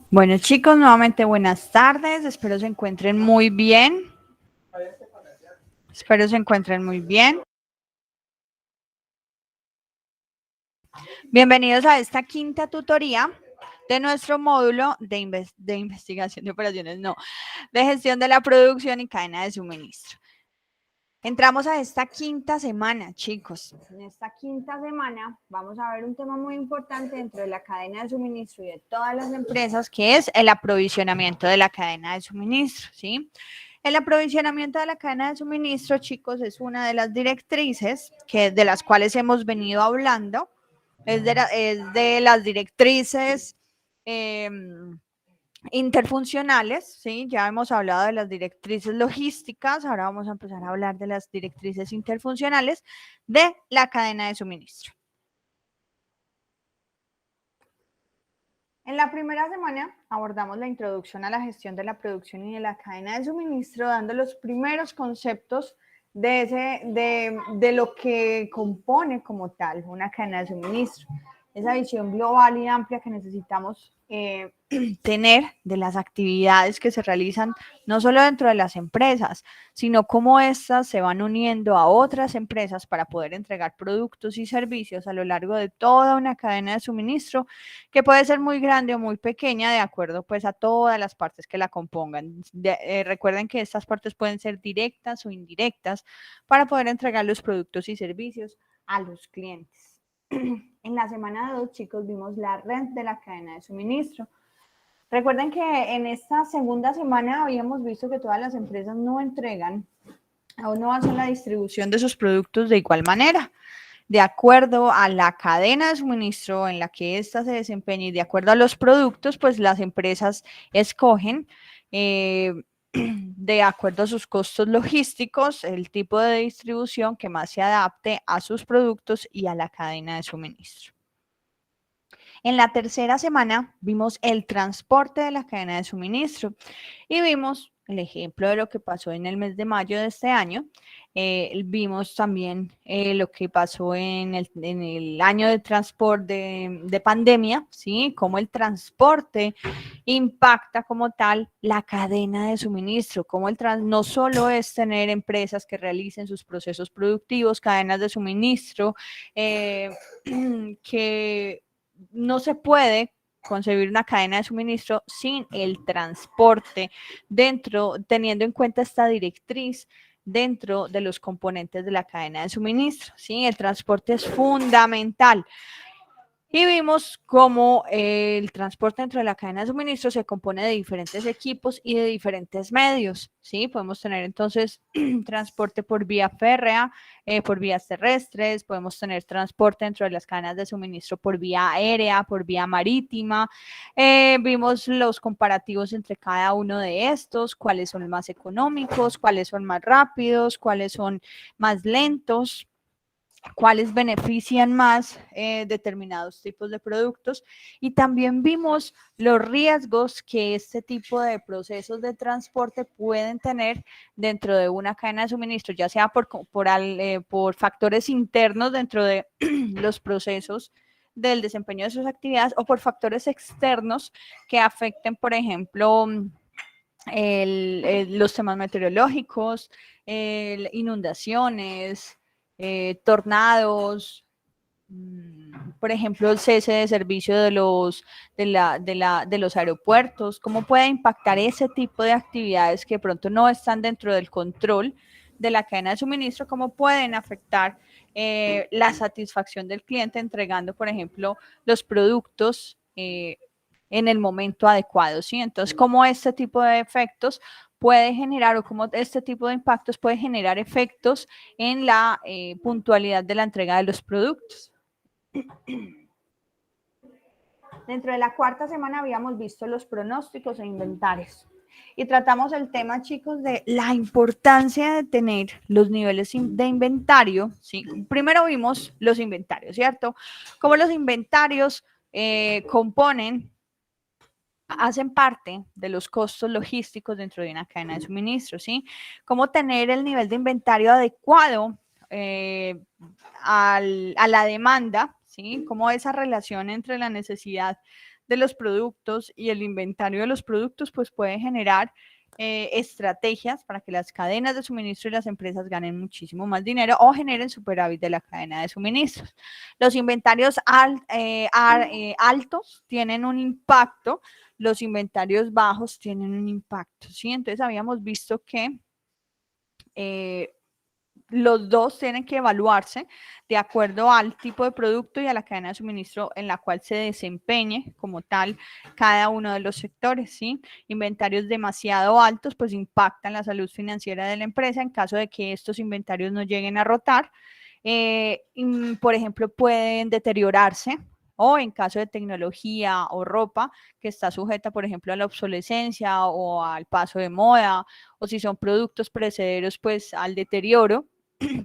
Bueno, chicos, nuevamente buenas tardes. Espero se encuentren muy bien. Espero se encuentren muy bien. Bienvenidos a esta quinta tutoría de nuestro módulo de investigación de operaciones, no, de gestión de la producción y cadena de suministro. Entramos a esta quinta semana, chicos. En esta quinta semana vamos a ver un tema muy importante dentro de la cadena de suministro y de todas las empresas, que es el aprovisionamiento de la cadena de suministro, ¿sí? El aprovisionamiento de la cadena de suministro, chicos, es una de las directrices de las cuales hemos venido hablando. Es de las directrices eh, interfuncionales, ¿sí? Ya hemos hablado de las directrices logísticas, ahora vamos a empezar a hablar de las directrices interfuncionales de la cadena de suministro. En la primera semana abordamos la introducción a la gestión de la producción y de la cadena de suministro, dando los primeros conceptos de lo que compone como tal una cadena de suministro. Esa visión global y amplia que necesitamos tener de las actividades que se realizan no solo dentro de las empresas, sino cómo éstas se van uniendo a otras empresas para poder entregar productos y servicios a lo largo de toda una cadena de suministro que puede ser muy grande o muy pequeña de acuerdo pues a todas las partes que la compongan. Recuerden que estas partes pueden ser directas o indirectas para poder entregar los productos y servicios a los clientes. En la semana 2, chicos, vimos la red de la cadena de suministro. Recuerden que en esta segunda semana habíamos visto que todas las empresas no entregan o no hacen la distribución de sus productos de igual manera. De acuerdo a la cadena de suministro en la que ésta se desempeña y de acuerdo a los productos, pues las empresas escogen de acuerdo a sus costos logísticos el tipo de distribución que más se adapte a sus productos y a la cadena de suministro. En la tercera semana vimos el transporte de la cadena de suministro y vimos el ejemplo de lo que pasó en el mes de mayo de este año. Vimos también lo que pasó en el año de transporte de pandemia, ¿sí? Cómo el transporte impacta como tal la cadena de suministro, cómo no solo es tener empresas que realicen sus procesos productivos, cadenas de suministro, que no se puede concebir una cadena de suministro sin el transporte teniendo en cuenta esta directriz dentro de los componentes de la cadena de suministro. ¿Sí? El transporte es fundamental. Y vimos cómo el transporte dentro de la cadena de suministro se compone de diferentes equipos y de diferentes medios, ¿sí? Podemos tener entonces transporte por vía férrea, por vías terrestres, podemos tener transporte dentro de las cadenas de suministro por vía aérea, por vía marítima. Vimos los comparativos entre cada uno de estos, cuáles son más económicos, cuáles son más rápidos, cuáles son más lentos, cuáles benefician más determinados tipos de productos, y también vimos los riesgos que este tipo de procesos de transporte pueden tener dentro de una cadena de suministro, ya sea por factores internos dentro de los procesos del desempeño de sus actividades o por factores externos que afecten, por ejemplo, los temas meteorológicos, inundaciones, tornados, por ejemplo, el cese de servicio de los aeropuertos, cómo puede impactar ese tipo de actividades que de pronto no están dentro del control de la cadena de suministro, cómo pueden afectar la satisfacción del cliente entregando, por ejemplo, los productos en el momento adecuado, ¿sí? Entonces, cómo este tipo de efectos puede generar o cómo este tipo de impactos puede generar efectos en la puntualidad de la entrega de los productos. Dentro de la cuarta semana habíamos visto los pronósticos e inventarios. Y tratamos el tema, chicos, de la importancia de tener los niveles de inventario. ¿Sí? Primero vimos los inventarios, ¿cierto? Cómo los inventarios hacen parte de los costos logísticos dentro de una cadena de suministro, ¿sí? Cómo tener el nivel de inventario adecuado a la demanda, ¿sí? Cómo esa relación entre la necesidad de los productos y el inventario de los productos, pues puede generar estrategias para que las cadenas de suministro y las empresas ganen muchísimo más dinero o generen superávit de la cadena de suministros. Los inventarios altos tienen un impacto, los inventarios bajos tienen un impacto, ¿sí? Entonces habíamos visto que los dos tienen que evaluarse de acuerdo al tipo de producto y a la cadena de suministro en la cual se desempeñe como tal cada uno de los sectores, ¿sí? Inventarios demasiado altos pues impactan la salud financiera de la empresa en caso de que estos inventarios no lleguen a rotar. Por ejemplo, pueden deteriorarse o en caso de tecnología o ropa que está sujeta, por ejemplo, a la obsolescencia o al paso de moda, o si son productos perecederos, pues al deterioro,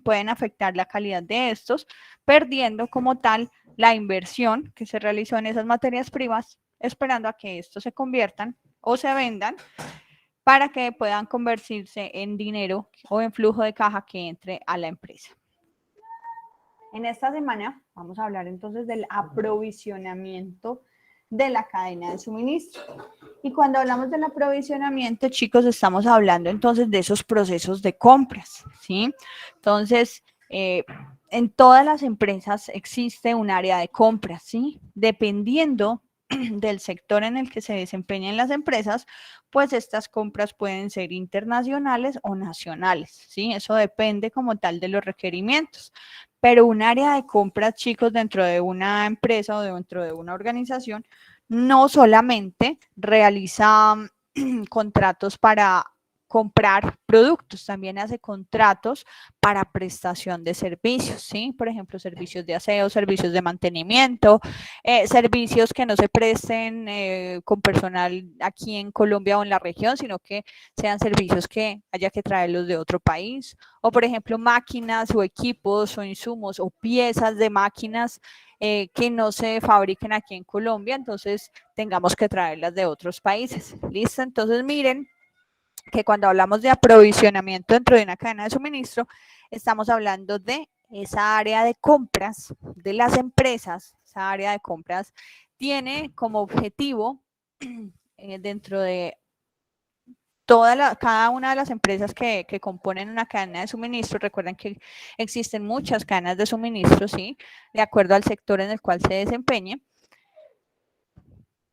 pueden afectar la calidad de estos, perdiendo como tal la inversión que se realizó en esas materias primas, esperando a que estos se conviertan o se vendan para que puedan convertirse en dinero o en flujo de caja que entre a la empresa. En esta semana vamos a hablar entonces del aprovisionamiento de la cadena de suministro. Y cuando hablamos del aprovisionamiento, chicos, estamos hablando entonces de esos procesos de compras, ¿sí? Entonces, en todas las empresas existe un área de compras, ¿sí? Dependiendo del sector en el que se desempeñen las empresas, pues estas compras pueden ser internacionales o nacionales, ¿sí? Eso depende como tal de los requerimientos. Pero un área de compras, chicos, dentro de una empresa o dentro de una organización, no solamente realiza contratos para comprar productos, también hace contratos para prestación de servicios, ¿sí? Por ejemplo, servicios de aseo, servicios de mantenimiento, servicios que no se presten con personal aquí en Colombia o en la región, sino que sean servicios que haya que traerlos de otro país, o por ejemplo, máquinas o equipos o insumos o piezas de máquinas que no se fabriquen aquí en Colombia, entonces tengamos que traerlas de otros países. ¿Listo? Entonces miren que cuando hablamos de aprovisionamiento dentro de una cadena de suministro, estamos hablando de esa área de compras de las empresas. Esa área de compras tiene como objetivo dentro de cada una de las empresas que componen una cadena de suministro. Recuerden que existen muchas cadenas de suministro, ¿sí? De acuerdo al sector en el cual se desempeñe.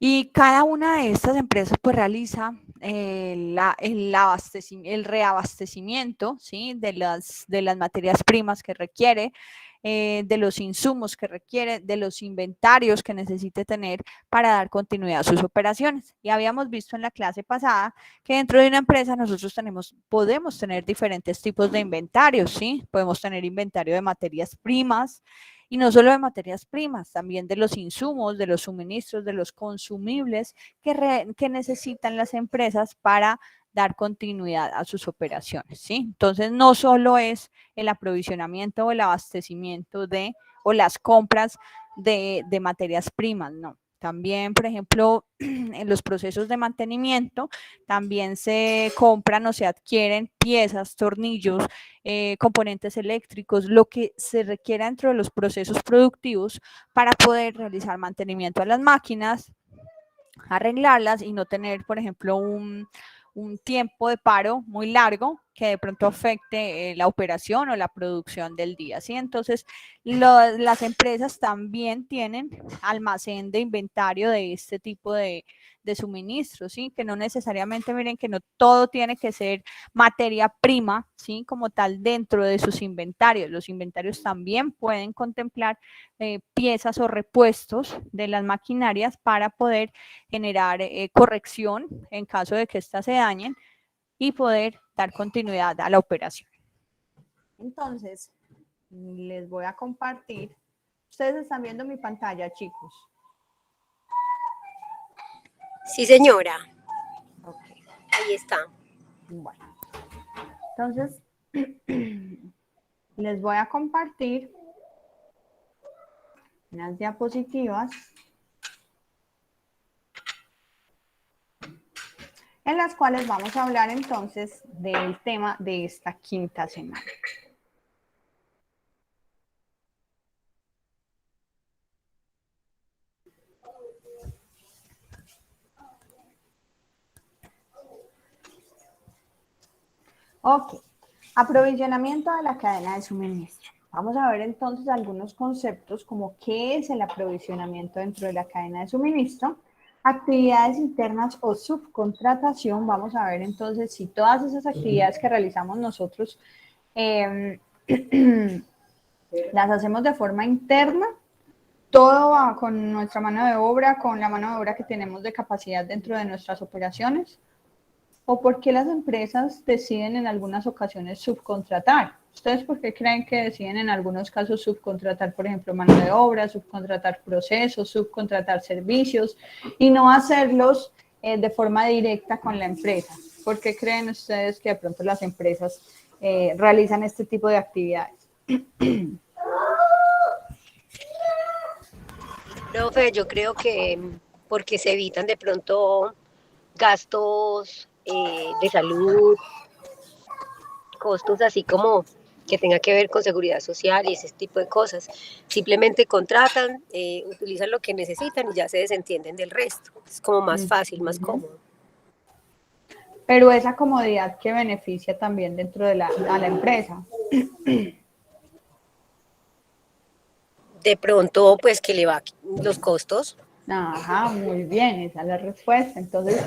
Y cada una de estas empresas pues realiza el reabastecimiento, ¿sí? de las materias primas que requiere, de los insumos que requiere, de los inventarios que necesite tener para dar continuidad a sus operaciones. Y habíamos visto en la clase pasada que dentro de una empresa nosotros podemos tener diferentes tipos de inventarios, ¿sí? Podemos tener inventario de materias primas, y no solo de materias primas, también de los insumos, de los suministros, de los consumibles que necesitan las empresas para dar continuidad a sus operaciones, ¿sí? Entonces, no solo es el aprovisionamiento o el abastecimiento o las compras de materias primas, no. También, por ejemplo, en los procesos de mantenimiento, también se compran o se adquieren piezas, tornillos, componentes eléctricos, lo que se requiera dentro de los procesos productivos para poder realizar mantenimiento a las máquinas, arreglarlas y no tener, por ejemplo, un tiempo de paro muy largo que de pronto afecte la operación o la producción del día, ¿sí? Entonces, las empresas también tienen almacén de inventario de este tipo de suministros, ¿sí? Que no necesariamente, miren, que no todo tiene que ser materia prima, ¿sí? Como tal dentro de sus inventarios. Los inventarios también pueden contemplar piezas o repuestos de las maquinarias para poder generar corrección en caso de que éstas se dañen y poder dar continuidad a la operación. Entonces, les voy a compartir. Ustedes están viendo mi pantalla, chicos. Sí, señora. Okay. Ahí está. Bueno, entonces, les voy a compartir unas diapositivas en las cuales vamos a hablar entonces del tema de esta quinta semana. Ok, aprovisionamiento de la cadena de suministro. Vamos a ver entonces algunos conceptos como qué es el aprovisionamiento dentro de la cadena de suministro, actividades internas o subcontratación. Vamos a ver entonces si todas esas actividades que realizamos nosotros eh, las hacemos de forma interna, todo va con nuestra mano de obra, con la mano de obra que tenemos de capacidad dentro de nuestras operaciones, o por qué las empresas deciden en algunas ocasiones subcontratar. ¿Ustedes por qué creen que deciden en algunos casos subcontratar, por ejemplo, mano de obra, subcontratar procesos, subcontratar servicios y no hacerlos de forma directa con la empresa? ¿Por qué creen ustedes que de pronto las empresas realizan este tipo de actividades? Profe, yo creo que porque se evitan de pronto gastos de salud, costos así como que tenga que ver con seguridad social y ese tipo de cosas. Simplemente contratan, utilizan lo que necesitan y ya se desentienden del resto. Es como más fácil, más cómodo. Pero esa comodidad que beneficia también dentro de a la empresa. De pronto, pues que le va los costos. Ajá, muy bien, esa es la respuesta. Entonces,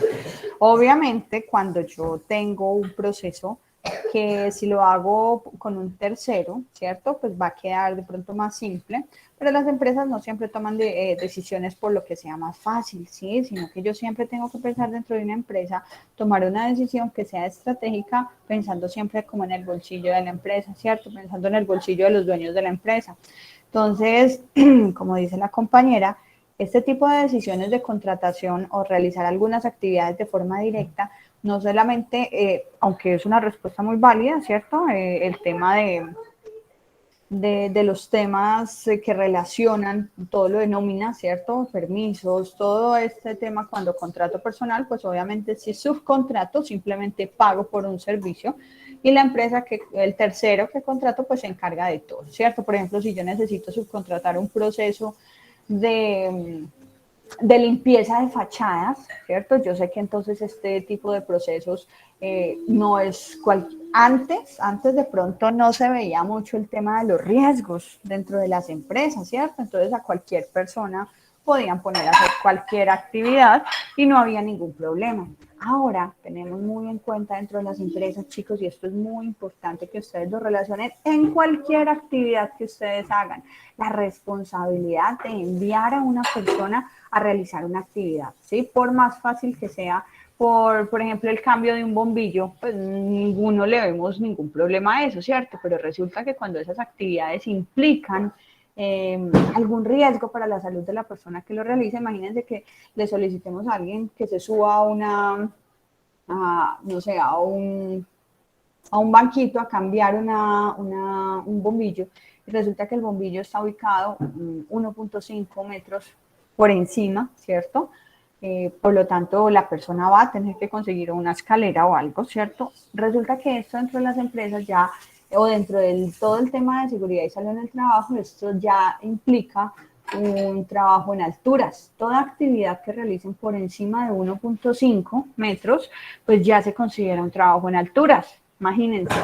obviamente, cuando yo tengo un proceso que si lo hago con un tercero, ¿cierto? Pues va a quedar de pronto más simple, pero las empresas no siempre toman decisiones por lo que sea más fácil, ¿sí? Sino que yo siempre tengo que pensar dentro de una empresa, tomar una decisión que sea estratégica, pensando siempre como en el bolsillo de la empresa, ¿cierto? Pensando en el bolsillo de los dueños de la empresa. Entonces, como dice la compañera, este tipo de decisiones de contratación o realizar algunas actividades de forma directa, no solamente, aunque es una respuesta muy válida, ¿cierto? El tema de los temas que relacionan todo lo de nómina, ¿cierto? Permisos, todo este tema cuando contrato personal, pues obviamente si subcontrato, simplemente pago por un servicio y la empresa que, el tercero que contrato, pues se encarga de todo, ¿cierto? Por ejemplo, si yo necesito subcontratar un proceso de limpieza de fachadas, ¿cierto? Yo sé que entonces este tipo de procesos no es antes de pronto no se veía mucho el tema de los riesgos dentro de las empresas, ¿cierto? Entonces a cualquier persona podían poner a hacer cualquier actividad y no había ningún problema. Ahora tenemos muy en cuenta dentro de las empresas, chicos, y esto es muy importante que ustedes lo relacionen en cualquier actividad que ustedes hagan, la responsabilidad de enviar a una persona a realizar una actividad, ¿sí? Por más fácil que sea, por ejemplo, el cambio de un bombillo, pues ninguno le vemos ningún problema a eso, ¿cierto? Pero resulta que cuando esas actividades implican algún riesgo para la salud de la persona que lo realiza, imagínense que le solicitemos a alguien que se suba no sé, a un banquito a cambiar un bombillo y resulta que el bombillo está ubicado 1.5 metros por encima, ¿cierto? Por lo tanto, la persona va a tener que conseguir una escalera o algo, ¿cierto? Resulta que esto dentro de las empresas ya, o dentro de todo el tema de seguridad y salud en el trabajo, esto ya implica un trabajo en alturas. Toda actividad que realicen por encima de 1.5 metros, pues ya se considera un trabajo en alturas. Imagínense.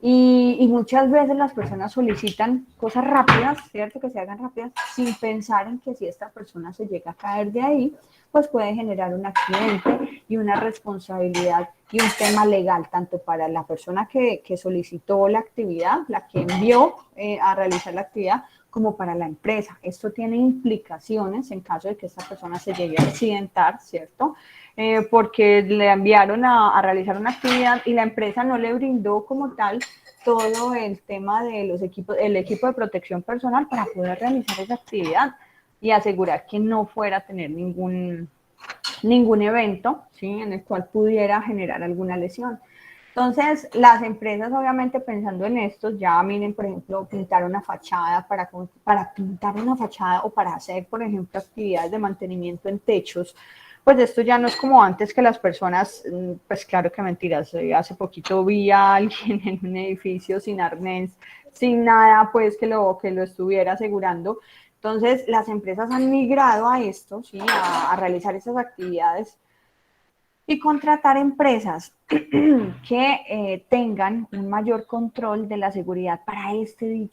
Y muchas veces las personas solicitan cosas rápidas, ¿cierto? Que se hagan rápidas, sin pensar en que si esta persona se llega a caer de ahí, pues puede generar un accidente y una responsabilidad y un tema legal, tanto para la persona que solicitó la actividad, la que envió a realizar la actividad, como para la empresa. Esto tiene implicaciones en caso de que esta persona se llegue a accidentar, ¿cierto? Porque le enviaron a realizar una actividad y la empresa no le brindó como tal todo el tema de los equipos, el equipo de protección personal para poder realizar esa actividad y asegurar que no fuera a tener ningún evento, ¿sí? En el cual pudiera generar alguna lesión. Entonces, las empresas, obviamente, pensando en esto, ya miren, por ejemplo, pintar una fachada para pintar una fachada o para hacer, por ejemplo, actividades de mantenimiento en techos, pues esto ya no es como antes que las personas, pues claro que mentiras, hace poquito vi a alguien en un edificio sin arnés, sin nada, pues que lo estuviera asegurando. Entonces, las empresas han migrado a esto, ¿sí? A realizar esas actividades Y contratar empresas que tengan un mayor control de la seguridad para este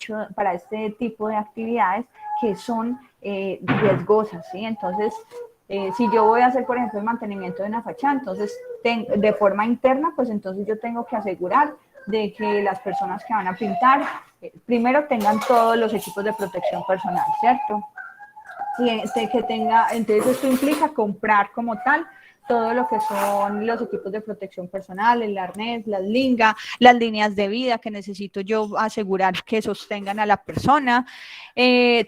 tipo de actividades que son riesgosas, ¿sí? Entonces, si yo voy a hacer, por ejemplo, el mantenimiento de una fachada, entonces, de forma interna, pues entonces yo tengo que asegurar de que las personas que van a pintar, primero tengan todos los equipos de protección personal, ¿cierto? Y que tenga, entonces esto implica comprar como tal todo lo que son los equipos de protección personal, el arnés, las lingas, las líneas de vida que necesito yo asegurar que sostengan a la persona.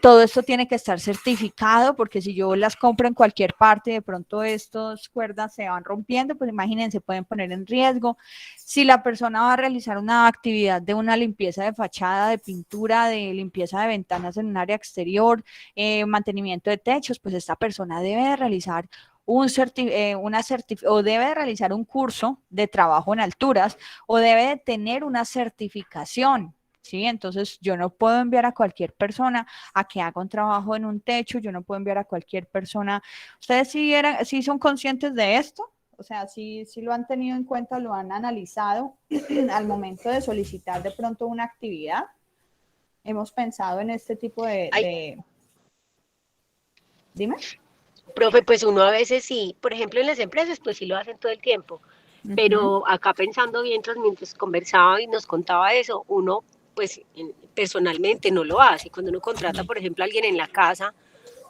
Todo esto tiene que estar certificado porque si yo las compro en cualquier parte, de pronto estas cuerdas se van rompiendo, pues imagínense, pueden poner en riesgo. Si la persona va a realizar una actividad de una limpieza de fachada, de pintura, de limpieza de ventanas en un área exterior, mantenimiento de techos, pues esta persona debe de realizar o debe realizar un curso de trabajo en alturas o debe de tener una certificación. ¿Sí? Entonces yo no puedo enviar a cualquier persona a que haga un trabajo en un techo, yo no puedo enviar a cualquier persona. ¿Ustedes sí son conscientes de esto? O sea, sí lo han tenido en cuenta, lo han analizado al momento de solicitar de pronto una actividad. Hemos pensado en este tipo Ay, Dime. profe, pues uno a veces sí, por ejemplo en las empresas, pues sí lo hacen todo el tiempo, Uh -huh. pero acá pensando mientras conversaba y nos contaba eso, uno pues personalmente no lo hace. Cuando uno contrata, por ejemplo, a alguien en la casa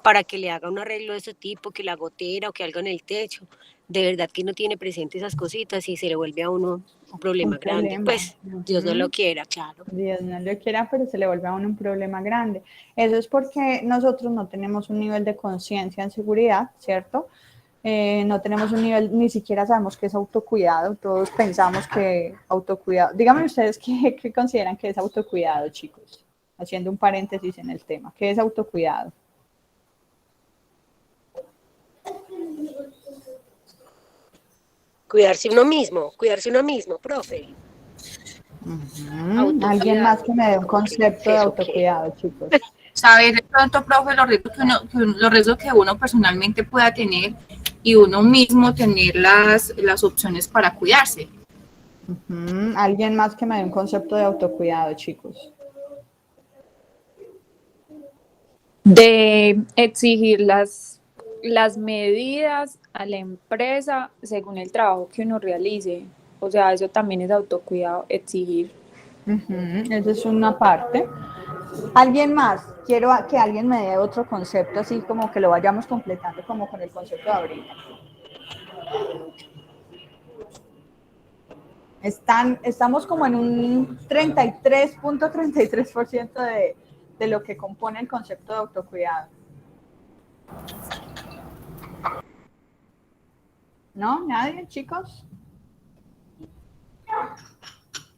para que le haga un arreglo de ese tipo, que la gotera o que algo en el techo, de verdad que no tiene presente esas cositas y se le vuelve a uno un Un problema grande. problema. Pues Uh Dios no lo -huh. quiera, claro. Dios no lo quiera, pero se le vuelve a uno un problema grande. Eso es porque nosotros no tenemos un nivel de conciencia en seguridad, ¿cierto? No tenemos un nivel, ni siquiera sabemos qué es autocuidado, todos pensamos que autocuidado. Díganme ustedes qué consideran que es autocuidado, chicos, haciendo un paréntesis en el tema. ¿Qué es autocuidado? Cuidarse uno mismo, profe. Alguien más Autocuidado. que me dé un ¿Es concepto de eso qué? autocuidado, chicos. Saber de pronto, profe, los riesgos que uno personalmente pueda tener y uno mismo tener las opciones para cuidarse. Alguien más que me dé un concepto de autocuidado, chicos. De exigir las medidas a la empresa según el trabajo que uno realice. O sea, eso también es autocuidado, exigir. Esa es una parte. ¿Alguien más? Quiero que alguien me dé otro concepto, así como que lo vayamos completando como con el concepto de abril. Estamos como en un 33.33% de lo que compone el concepto de autocuidado. ¿No? ¿Nadie, chicos?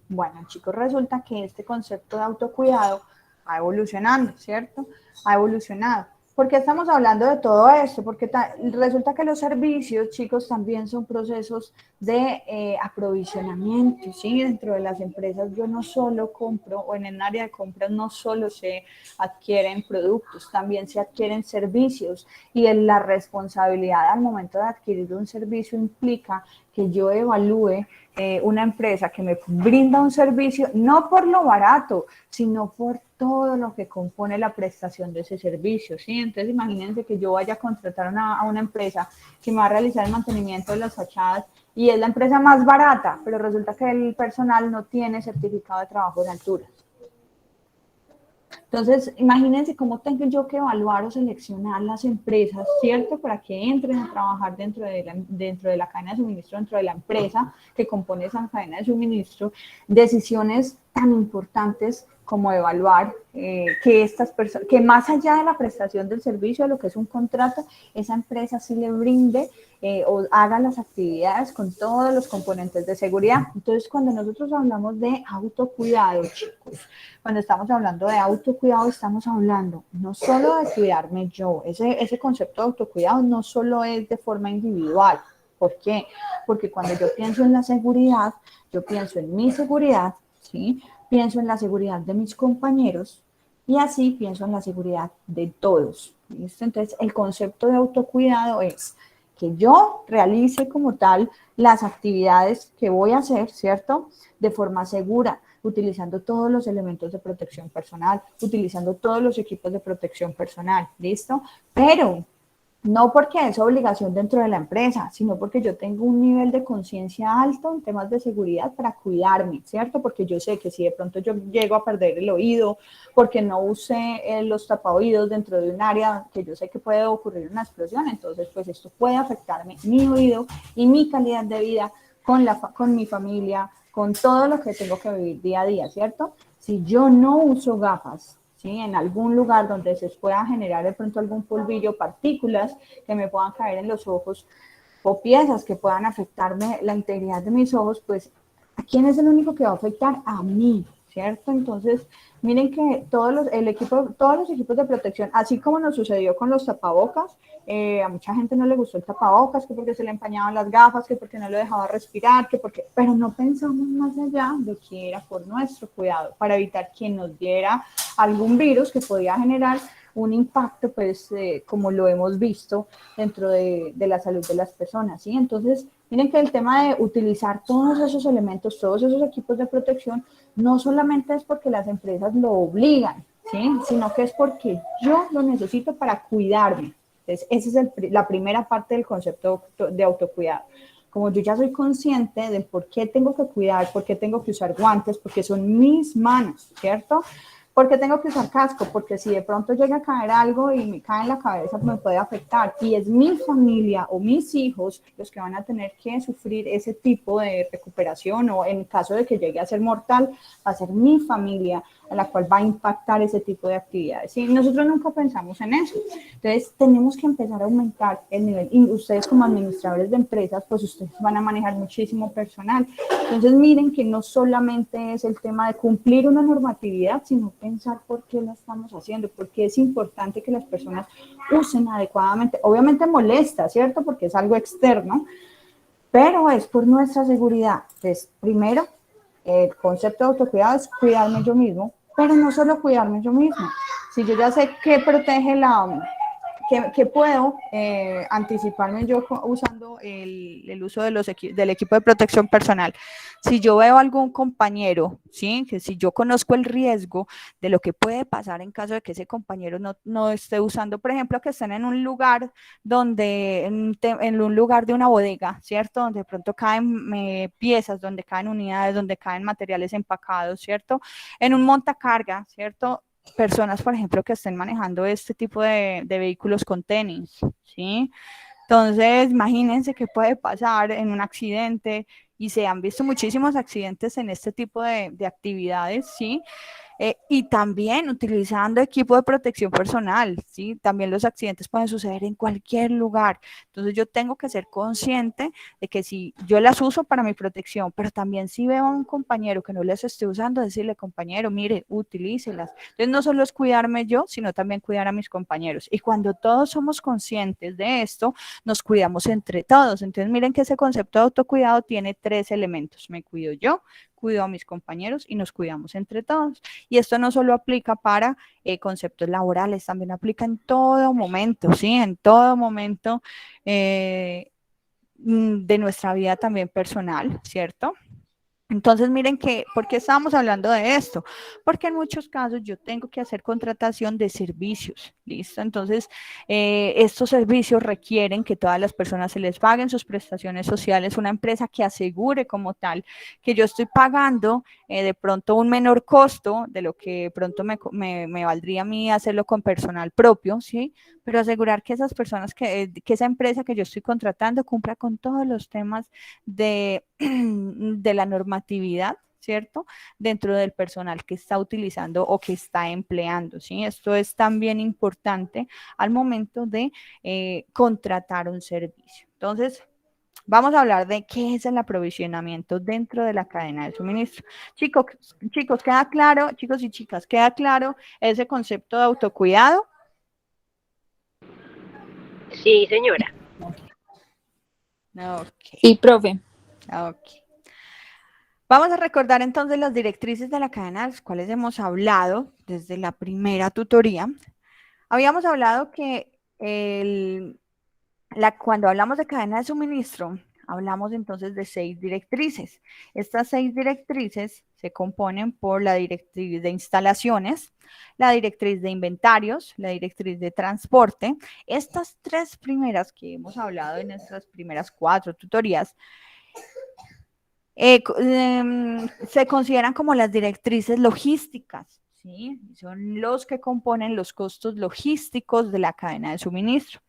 Bueno, chicos, resulta que este concepto de autocuidado va evolucionando, ¿cierto? Ha evolucionado. ¿Por qué estamos hablando de todo esto? Porque resulta que los servicios, chicos, también son procesos de aprovisionamiento, ¿sí? Dentro de las empresas yo no solo compro, o en el área de compras no solo se adquieren productos, también se adquieren servicios y en la responsabilidad al momento de adquirir un servicio implica que yo evalúe una empresa que me brinda un servicio, no por lo barato, sino por todo lo que compone la prestación de ese servicio, ¿sí? Entonces imagínense que yo vaya a contratar a una empresa que me va a realizar el mantenimiento de las fachadas y es la empresa más barata, pero resulta que el personal no tiene certificado de trabajo de altura. Entonces, imagínense cómo tengo yo que evaluar o seleccionar las empresas, ¿cierto? Para que entren a trabajar dentro de la cadena de suministro, dentro de la empresa que compone esa cadena de suministro, decisiones tan importantes como evaluar que estas personas, que más allá de la prestación del servicio, de lo que es un contrato, esa empresa sí le brinde o haga las actividades con todos los componentes de seguridad. Entonces, cuando nosotros hablamos de autocuidado, chicos, cuando estamos hablando de autocuidado, estamos hablando no solo de cuidarme yo, ese concepto de autocuidado no solo es de forma individual. ¿Por qué? Porque cuando yo pienso en la seguridad, yo pienso en mi seguridad, ¿sí? Pienso en la seguridad de mis compañeros y así pienso en la seguridad de todos. ¿Listo? Entonces, el concepto de autocuidado es que yo realice como tal las actividades que voy a hacer, ¿cierto? De forma segura, utilizando todos los elementos de protección personal, utilizando todos los equipos de protección personal, ¿listo? Pero no porque es obligación dentro de la empresa, sino porque yo tengo un nivel de conciencia alto en temas de seguridad para cuidarme, ¿cierto? Porque yo sé que si de pronto yo llego a perder el oído, porque no usé los tapaoídos dentro de un área que yo sé que puede ocurrir una explosión, entonces pues esto puede afectarme mi oído y mi calidad de vida con mi familia, con todo lo que tengo que vivir día a día, ¿cierto? Si yo no uso gafas, ¿sí? En algún lugar donde se pueda generar de pronto algún polvillo, partículas que me puedan caer en los ojos o piezas que puedan afectarme la integridad de mis ojos, pues ¿a quién es el único que va a afectar? A mí, ¿cierto? Entonces, miren que todos los equipos de protección, así como nos sucedió con los tapabocas, a mucha gente no le gustó el tapabocas, que porque se le empañaban las gafas, que porque no lo dejaba respirar, pero no pensamos más allá de que era por nuestro cuidado, para evitar que nos diera algún virus que podía generar un impacto, pues, como lo hemos visto dentro de la salud de las personas, ¿sí? Entonces, miren que el tema de utilizar todos esos elementos, todos esos equipos de protección, no solamente es porque las empresas lo obligan, ¿sí? Sino que es porque yo lo necesito para cuidarme. Entonces, esa es la primera parte del concepto de autocuidado. Como yo ya soy consciente del por qué tengo que cuidar, por qué tengo que usar guantes, porque son mis manos, ¿cierto? ¿Por qué tengo que usar casco? Porque si de pronto llega a caer algo y me cae en la cabeza, me puede afectar. Y es mi familia o mis hijos los que van a tener que sufrir ese tipo de recuperación, o en caso de que llegue a ser mortal, va a ser mi familia a la cual va a impactar ese tipo de actividades. Y nosotros nunca pensamos en eso. Entonces, tenemos que empezar a aumentar el nivel. Y ustedes como administradores de empresas, pues ustedes van a manejar muchísimo personal. Entonces, miren que no solamente es el tema de cumplir una normatividad, sino pensar por qué la estamos haciendo, porque es importante que las personas usen adecuadamente. Obviamente molesta, ¿cierto? Porque es algo externo, pero es por nuestra seguridad. Entonces, primero, el concepto de autocuidado es cuidarme yo mismo, pero no solo cuidarme yo mismo. Si yo ya sé qué protege que puedo anticiparme yo usando el uso de del equipo de protección personal. Si yo veo a algún compañero, ¿sí? Que si yo conozco el riesgo de lo que puede pasar en caso de que ese compañero no esté usando, por ejemplo, que estén en un lugar en un lugar de una bodega, ¿cierto? Donde de pronto caen piezas, donde caen unidades, donde caen materiales empacados, ¿cierto? En un montacarga, ¿cierto? Personas, por ejemplo, que estén manejando este tipo de vehículos con tenis, ¿sí? Entonces, imagínense qué puede pasar en un accidente, y se han visto muchísimos accidentes en este tipo de actividades, ¿sí? Y también utilizando equipo de protección personal, ¿sí? También los accidentes pueden suceder en cualquier lugar. Entonces yo tengo que ser consciente de que si yo las uso para mi protección, pero también si veo a un compañero que no las esté usando, decirle, compañero, mire, utilícelas. Entonces no solo es cuidarme yo, sino también cuidar a mis compañeros. Y cuando todos somos conscientes de esto, nos cuidamos entre todos. Entonces miren que ese concepto de autocuidado tiene 3 elementos. Me cuido yo, cuido a mis compañeros y nos cuidamos entre todos. Y esto no solo aplica para conceptos laborales, también aplica en todo momento, ¿sí? En todo momento de nuestra vida también personal, ¿cierto? Entonces, miren que, ¿por qué estábamos hablando de esto? Porque en muchos casos yo tengo que hacer contratación de servicios, ¿listo? Entonces, estos servicios requieren que todas las personas se les paguen sus prestaciones sociales, una empresa que asegure como tal que yo estoy pagando de pronto un menor costo de lo que de pronto me valdría a mí hacerlo con personal propio, ¿sí? Pero asegurar que esas personas, que esa empresa que yo estoy contratando cumpla con todos los temas de la normatividad, ¿cierto? Dentro del personal que está utilizando o que está empleando, ¿sí? Esto es también importante al momento de contratar un servicio. Entonces, vamos a hablar de qué es el aprovisionamiento dentro de la cadena de suministro. Chicos, ¿queda claro? Chicos y chicas, ¿queda claro ese concepto de autocuidado? Sí, señora. Ok. Sí, profe. Ok. Vamos a recordar entonces las directrices de la cadena, de las cuales hemos hablado desde la primera tutoría. Habíamos hablado que Cuando hablamos de cadena de suministro, hablamos entonces de 6 directrices. Estas 6 directrices se componen por la directriz de instalaciones, la directriz de inventarios, la directriz de transporte. Estas 3 primeras que hemos hablado en nuestras primeras 4 tutorías se consideran como las directrices logísticas, ¿sí? Son los que componen los costos logísticos de la cadena de suministro.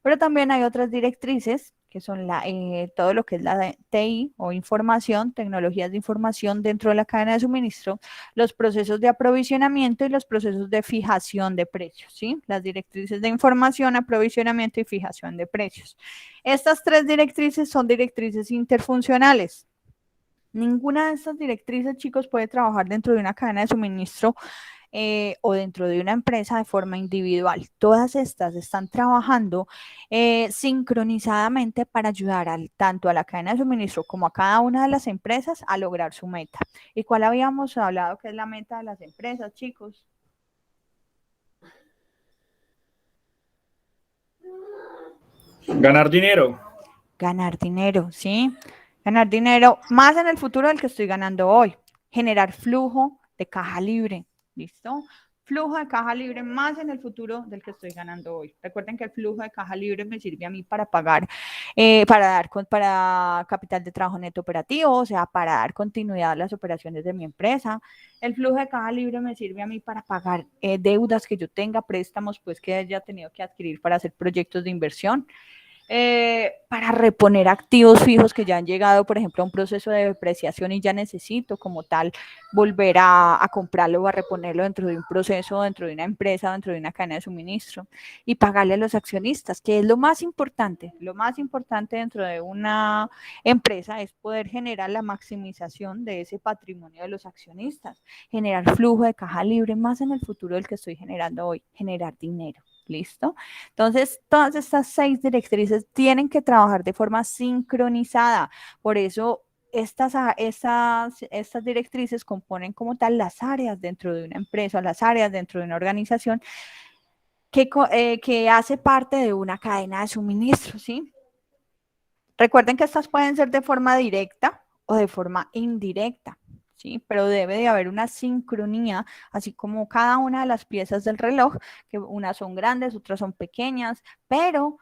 Pero también hay otras directrices que son todo lo que es la TI o información, tecnologías de información dentro de la cadena de suministro, los procesos de aprovisionamiento y los procesos de fijación de precios, ¿sí? Las directrices de información, aprovisionamiento y fijación de precios. Estas 3 directrices son directrices interfuncionales. Ninguna de estas directrices, chicos, puede trabajar dentro de una cadena de suministro o dentro de una empresa de forma individual. Todas estas están trabajando sincronizadamente para ayudar tanto a la cadena de suministro como a cada una de las empresas a lograr su meta. ¿Y cuál habíamos hablado que es la meta de las empresas, chicos? Ganar dinero. Ganar dinero, ¿sí? Ganar dinero más en el futuro del que estoy ganando hoy. Generar flujo de caja libre, ¿listo? Flujo de caja libre más en el futuro del que estoy ganando hoy. Recuerden que el flujo de caja libre me sirve a mí para pagar, para capital de trabajo neto operativo, o sea, para dar continuidad a las operaciones de mi empresa. El flujo de caja libre me sirve a mí para pagar deudas que yo tenga, préstamos pues que haya tenido que adquirir para hacer proyectos de inversión. Para reponer activos fijos que ya han llegado, por ejemplo, a un proceso de depreciación y ya necesito como tal volver a comprarlo o a reponerlo dentro de un proceso, dentro de una empresa, dentro de una cadena de suministro y pagarle a los accionistas, que es lo más importante. Lo más importante dentro de una empresa es poder generar la maximización de ese patrimonio de los accionistas, generar flujo de caja libre más en el futuro del que estoy generando hoy, generar dinero. ¿Listo? Entonces, todas estas 6 directrices tienen que trabajar de forma sincronizada. Por eso, estas directrices componen como tal las áreas dentro de una empresa, las áreas dentro de una organización que hace parte de una cadena de suministro, ¿sí? Recuerden que estas pueden ser de forma directa o de forma indirecta. ¿Sí? Pero debe de haber una sincronía, así como cada una de las piezas del reloj, que unas son grandes, otras son pequeñas, pero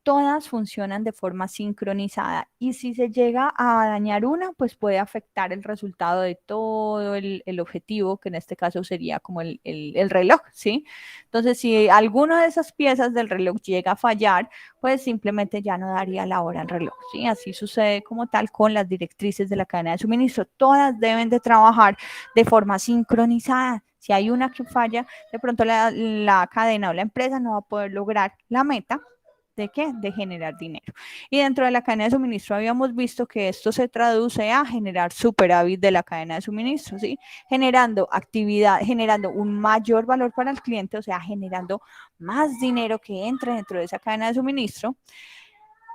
todas funcionan de forma sincronizada. Y si se llega a dañar una, pues puede afectar el resultado de todo el objetivo, que en este caso sería como el reloj, ¿sí? Entonces, si alguna de esas piezas del reloj llega a fallar, pues simplemente ya no daría la hora al reloj, ¿sí? Así sucede como tal con las directrices de la cadena de suministro. Todas deben de trabajar de forma sincronizada. Si hay una que falla, de pronto la cadena o la empresa no va a poder lograr la meta. ¿De qué? De generar dinero. Y dentro de la cadena de suministro habíamos visto que esto se traduce a generar superávit de la cadena de suministro, ¿sí? Generando actividad, generando un mayor valor para el cliente, o sea, generando más dinero que entre dentro de esa cadena de suministro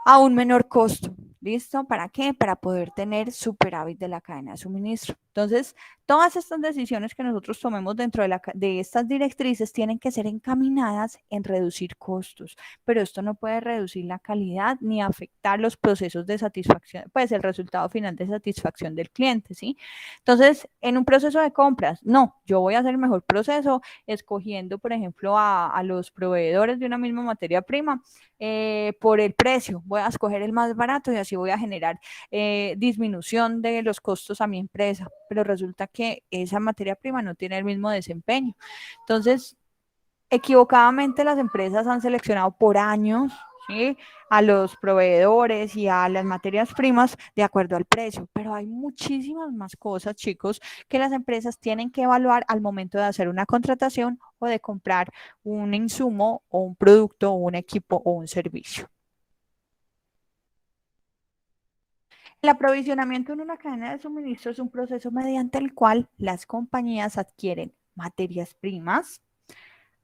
a un menor costo. ¿Listo? ¿Para qué? Para poder tener superávit de la cadena de suministro. Entonces, todas estas decisiones que nosotros tomemos dentro de estas directrices tienen que ser encaminadas en reducir costos, pero esto no puede reducir la calidad ni afectar los procesos de satisfacción, pues el resultado final de satisfacción del cliente, ¿sí? Entonces, en un proceso de compras, no, yo voy a hacer el mejor proceso escogiendo, por ejemplo, a los proveedores de una misma materia prima por el precio, voy a escoger el más barato y así voy a generar disminución de los costos a mi empresa, pero resulta que esa materia prima no tiene el mismo desempeño. Entonces, equivocadamente las empresas han seleccionado por años, ¿sí?, a los proveedores y a las materias primas de acuerdo al precio, pero hay muchísimas más cosas, chicos, que las empresas tienen que evaluar al momento de hacer una contratación o de comprar un insumo o un producto o un equipo o un servicio. El aprovisionamiento en una cadena de suministro es un proceso mediante el cual las compañías adquieren materias primas,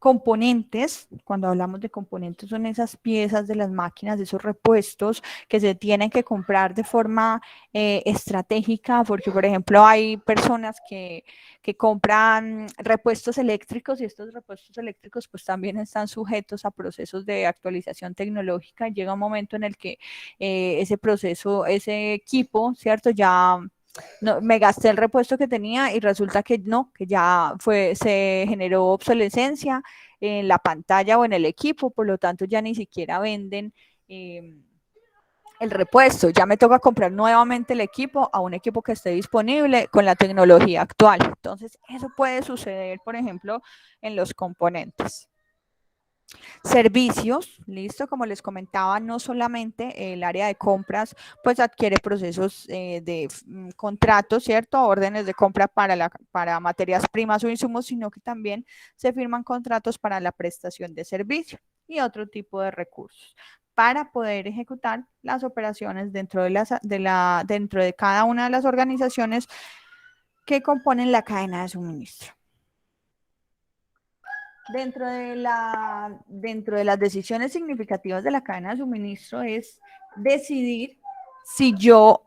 componentes, cuando hablamos de componentes, son esas piezas de las máquinas, esos repuestos que se tienen que comprar de forma estratégica, porque por ejemplo hay personas que compran repuestos eléctricos y estos repuestos eléctricos pues también están sujetos a procesos de actualización tecnológica. Llega un momento en el que ese proceso, ese equipo, ¿cierto? Ya no, me gasté el repuesto que tenía y resulta que no, que ya se generó obsolescencia en la pantalla o en el equipo, por lo tanto ya ni siquiera venden el repuesto, ya me toca comprar nuevamente el equipo a un equipo que esté disponible con la tecnología actual. Entonces, eso puede suceder, por ejemplo, en los componentes. Servicios, listo, como les comentaba, no solamente el área de compras, pues adquiere procesos de contratos, ¿cierto? Órdenes de compra para materias primas o insumos, sino que también se firman contratos para la prestación de servicio y otro tipo de recursos para poder ejecutar las operaciones dentro de cada una de las organizaciones que componen la cadena de suministro. Dentro de las decisiones significativas de la cadena de suministro es decidir si yo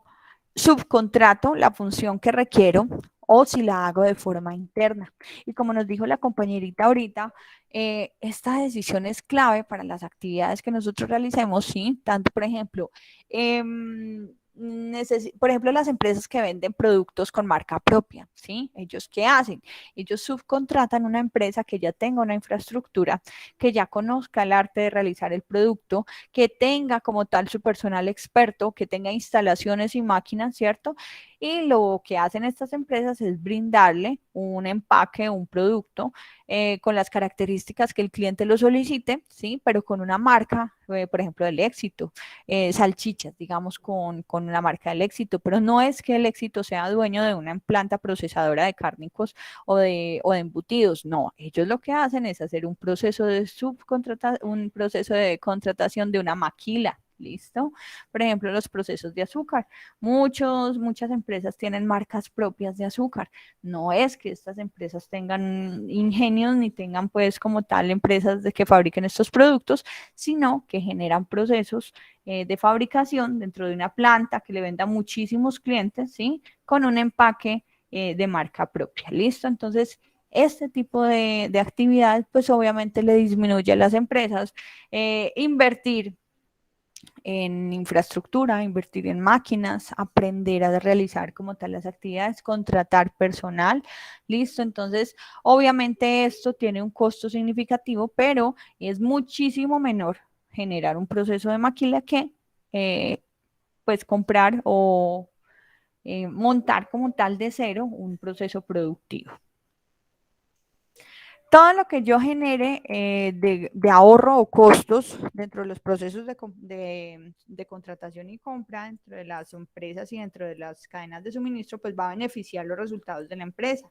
subcontrato la función que requiero o si la hago de forma interna. Y como nos dijo la compañerita ahorita, esta decisión es clave para las actividades que nosotros realicemos, ¿sí? Tanto, por ejemplo, por ejemplo, las empresas que venden productos con marca propia, ¿sí? ¿Ellos qué hacen? Ellos subcontratan una empresa que ya tenga una infraestructura, que ya conozca el arte de realizar el producto, que tenga como tal su personal experto, que tenga instalaciones y máquinas, ¿cierto? Y lo que hacen estas empresas es brindarle un empaque, un producto con las características que el cliente lo solicite, ¿sí? Pero con una marca, por ejemplo, del éxito, salchichas, digamos, con la marca del éxito, pero no es que el éxito sea dueño de una planta procesadora de cárnicos o de embutidos, no, ellos lo que hacen es hacer un proceso de un proceso de contratación de una maquila. ¿Listo? Por ejemplo, los procesos de azúcar. Muchas empresas tienen marcas propias de azúcar. No es que estas empresas tengan ingenios ni tengan pues como tal empresas que fabriquen estos productos, sino que generan procesos de fabricación dentro de una planta que le venda a muchísimos clientes, ¿sí? Con un empaque de marca propia. ¿Listo? Entonces, este tipo de actividad pues obviamente le disminuye a las empresas invertir en infraestructura, invertir en máquinas, aprender a realizar como tal las actividades, contratar personal, listo. Entonces, obviamente esto tiene un costo significativo, pero es muchísimo menor generar un proceso de maquila que pues comprar o montar como tal de cero un proceso productivo. Todo lo que yo genere de ahorro o costos dentro de los procesos de contratación y compra dentro de las empresas y dentro de las cadenas de suministro, pues va a beneficiar los resultados de la empresa.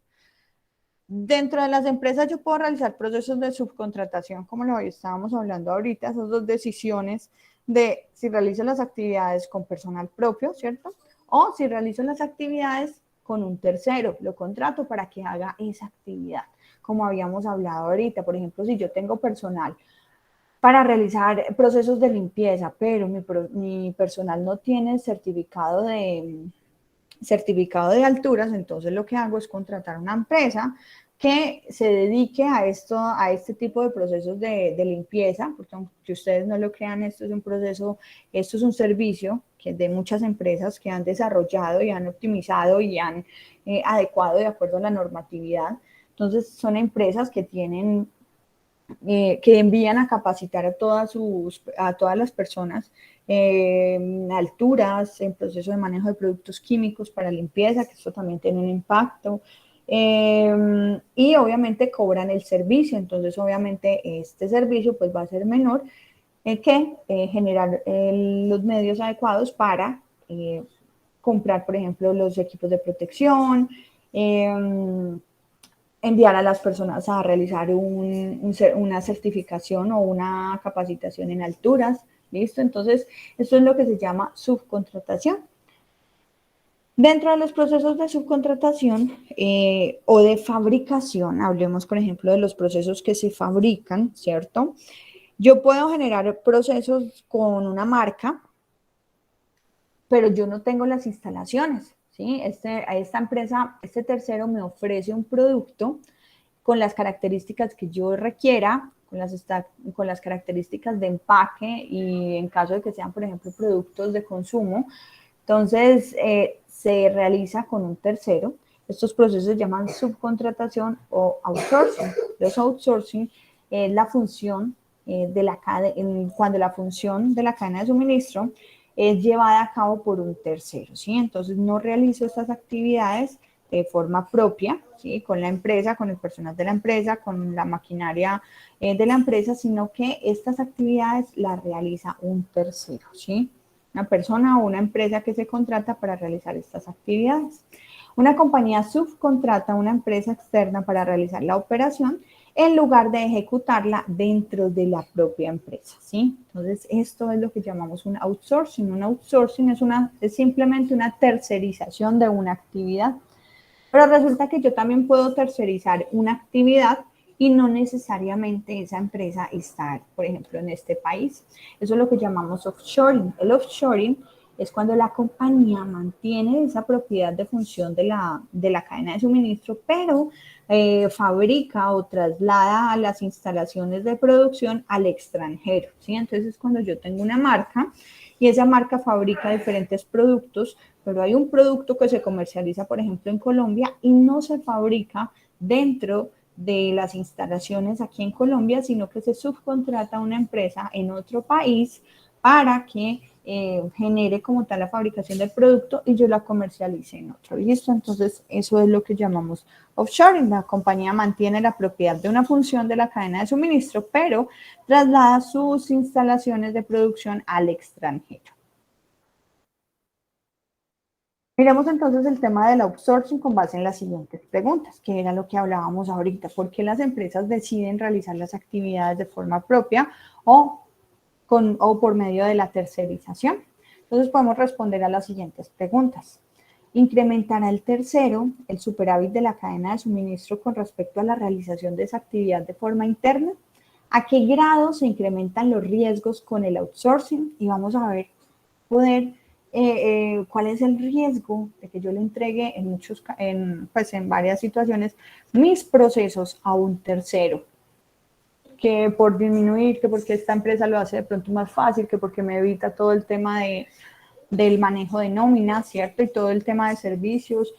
Dentro de las empresas yo puedo realizar procesos de subcontratación, como lo estábamos hablando ahorita, esas dos decisiones de si realizo las actividades con personal propio, ¿cierto? O si realizo las actividades con un tercero, lo contrato para que haga esa actividad, como habíamos hablado ahorita. Por ejemplo, si yo tengo personal para realizar procesos de limpieza, pero mi personal no tiene certificado de alturas, entonces lo que hago es contratar una empresa que se dedique a este tipo de procesos de limpieza, porque aunque ustedes no lo crean, esto es un servicio que de muchas empresas que han desarrollado y han optimizado y han adecuado de acuerdo a la normatividad. Entonces son empresas que tienen que envían a capacitar a todas las personas alturas, en proceso de manejo de productos químicos para limpieza, que esto también tiene un impacto, y obviamente cobran el servicio. Entonces obviamente este servicio pues va a ser menor que generar los medios adecuados para comprar, por ejemplo, los equipos de protección, enviar a las personas a realizar una certificación o una capacitación en alturas, ¿listo? Entonces, esto es lo que se llama subcontratación. Dentro de los procesos de subcontratación o de fabricación, hablemos por ejemplo de los procesos que se fabrican, ¿cierto? Yo puedo generar procesos con una marca, pero yo no tengo las instalaciones, ¿sí? Esta empresa, este tercero me ofrece un producto con las características que yo requiera, con las características de empaque y en caso de que sean, por ejemplo, productos de consumo. Entonces, se realiza con un tercero. Estos procesos se llaman subcontratación o outsourcing. Los outsourcing es la función cuando la función de la cadena de suministro es llevada a cabo por un tercero, ¿sí? Entonces, no realizo estas actividades de forma propia, ¿sí? Con la empresa, con el personal de la empresa, con la maquinaria de la empresa, sino que estas actividades las realiza un tercero, ¿sí? Una persona o una empresa que se contrata para realizar estas actividades. Una compañía subcontrata a una empresa externa para realizar la operación en lugar de ejecutarla dentro de la propia empresa, ¿sí? Entonces, esto es lo que llamamos un outsourcing. Un outsourcing es simplemente una tercerización de una actividad. Pero resulta que yo también puedo tercerizar una actividad y no necesariamente esa empresa está, por ejemplo, en este país. Eso es lo que llamamos offshoring. El offshoring es cuando la compañía mantiene esa propiedad de función de la cadena de suministro, pero fabrica o traslada a las instalaciones de producción al extranjero, ¿sí? Entonces, cuando yo tengo una marca y esa marca fabrica diferentes productos, pero hay un producto que se comercializa, por ejemplo, en Colombia y no se fabrica dentro de las instalaciones aquí en Colombia, sino que se subcontrata a una empresa en otro país para que genere como tal la fabricación del producto y yo la comercialice en otro. ¿Listo? Entonces, eso es lo que llamamos offshoring. La compañía mantiene la propiedad de una función de la cadena de suministro, pero traslada sus instalaciones de producción al extranjero. Miremos entonces el tema del outsourcing con base en las siguientes preguntas, que era lo que hablábamos ahorita. ¿Por qué las empresas deciden realizar las actividades de forma propia o por medio de la tercerización? Entonces podemos responder a las siguientes preguntas. ¿Incrementará el tercero el superávit de la cadena de suministro con respecto a la realización de esa actividad de forma interna? ¿A qué grado se incrementan los riesgos con el outsourcing? Y vamos a ver, cuál es el riesgo de que yo le entregue en varias situaciones mis procesos a un tercero, que por disminuir, que porque esta empresa lo hace de pronto más fácil, que porque me evita todo el tema del manejo de nómina, ¿cierto? Y todo el tema de servicios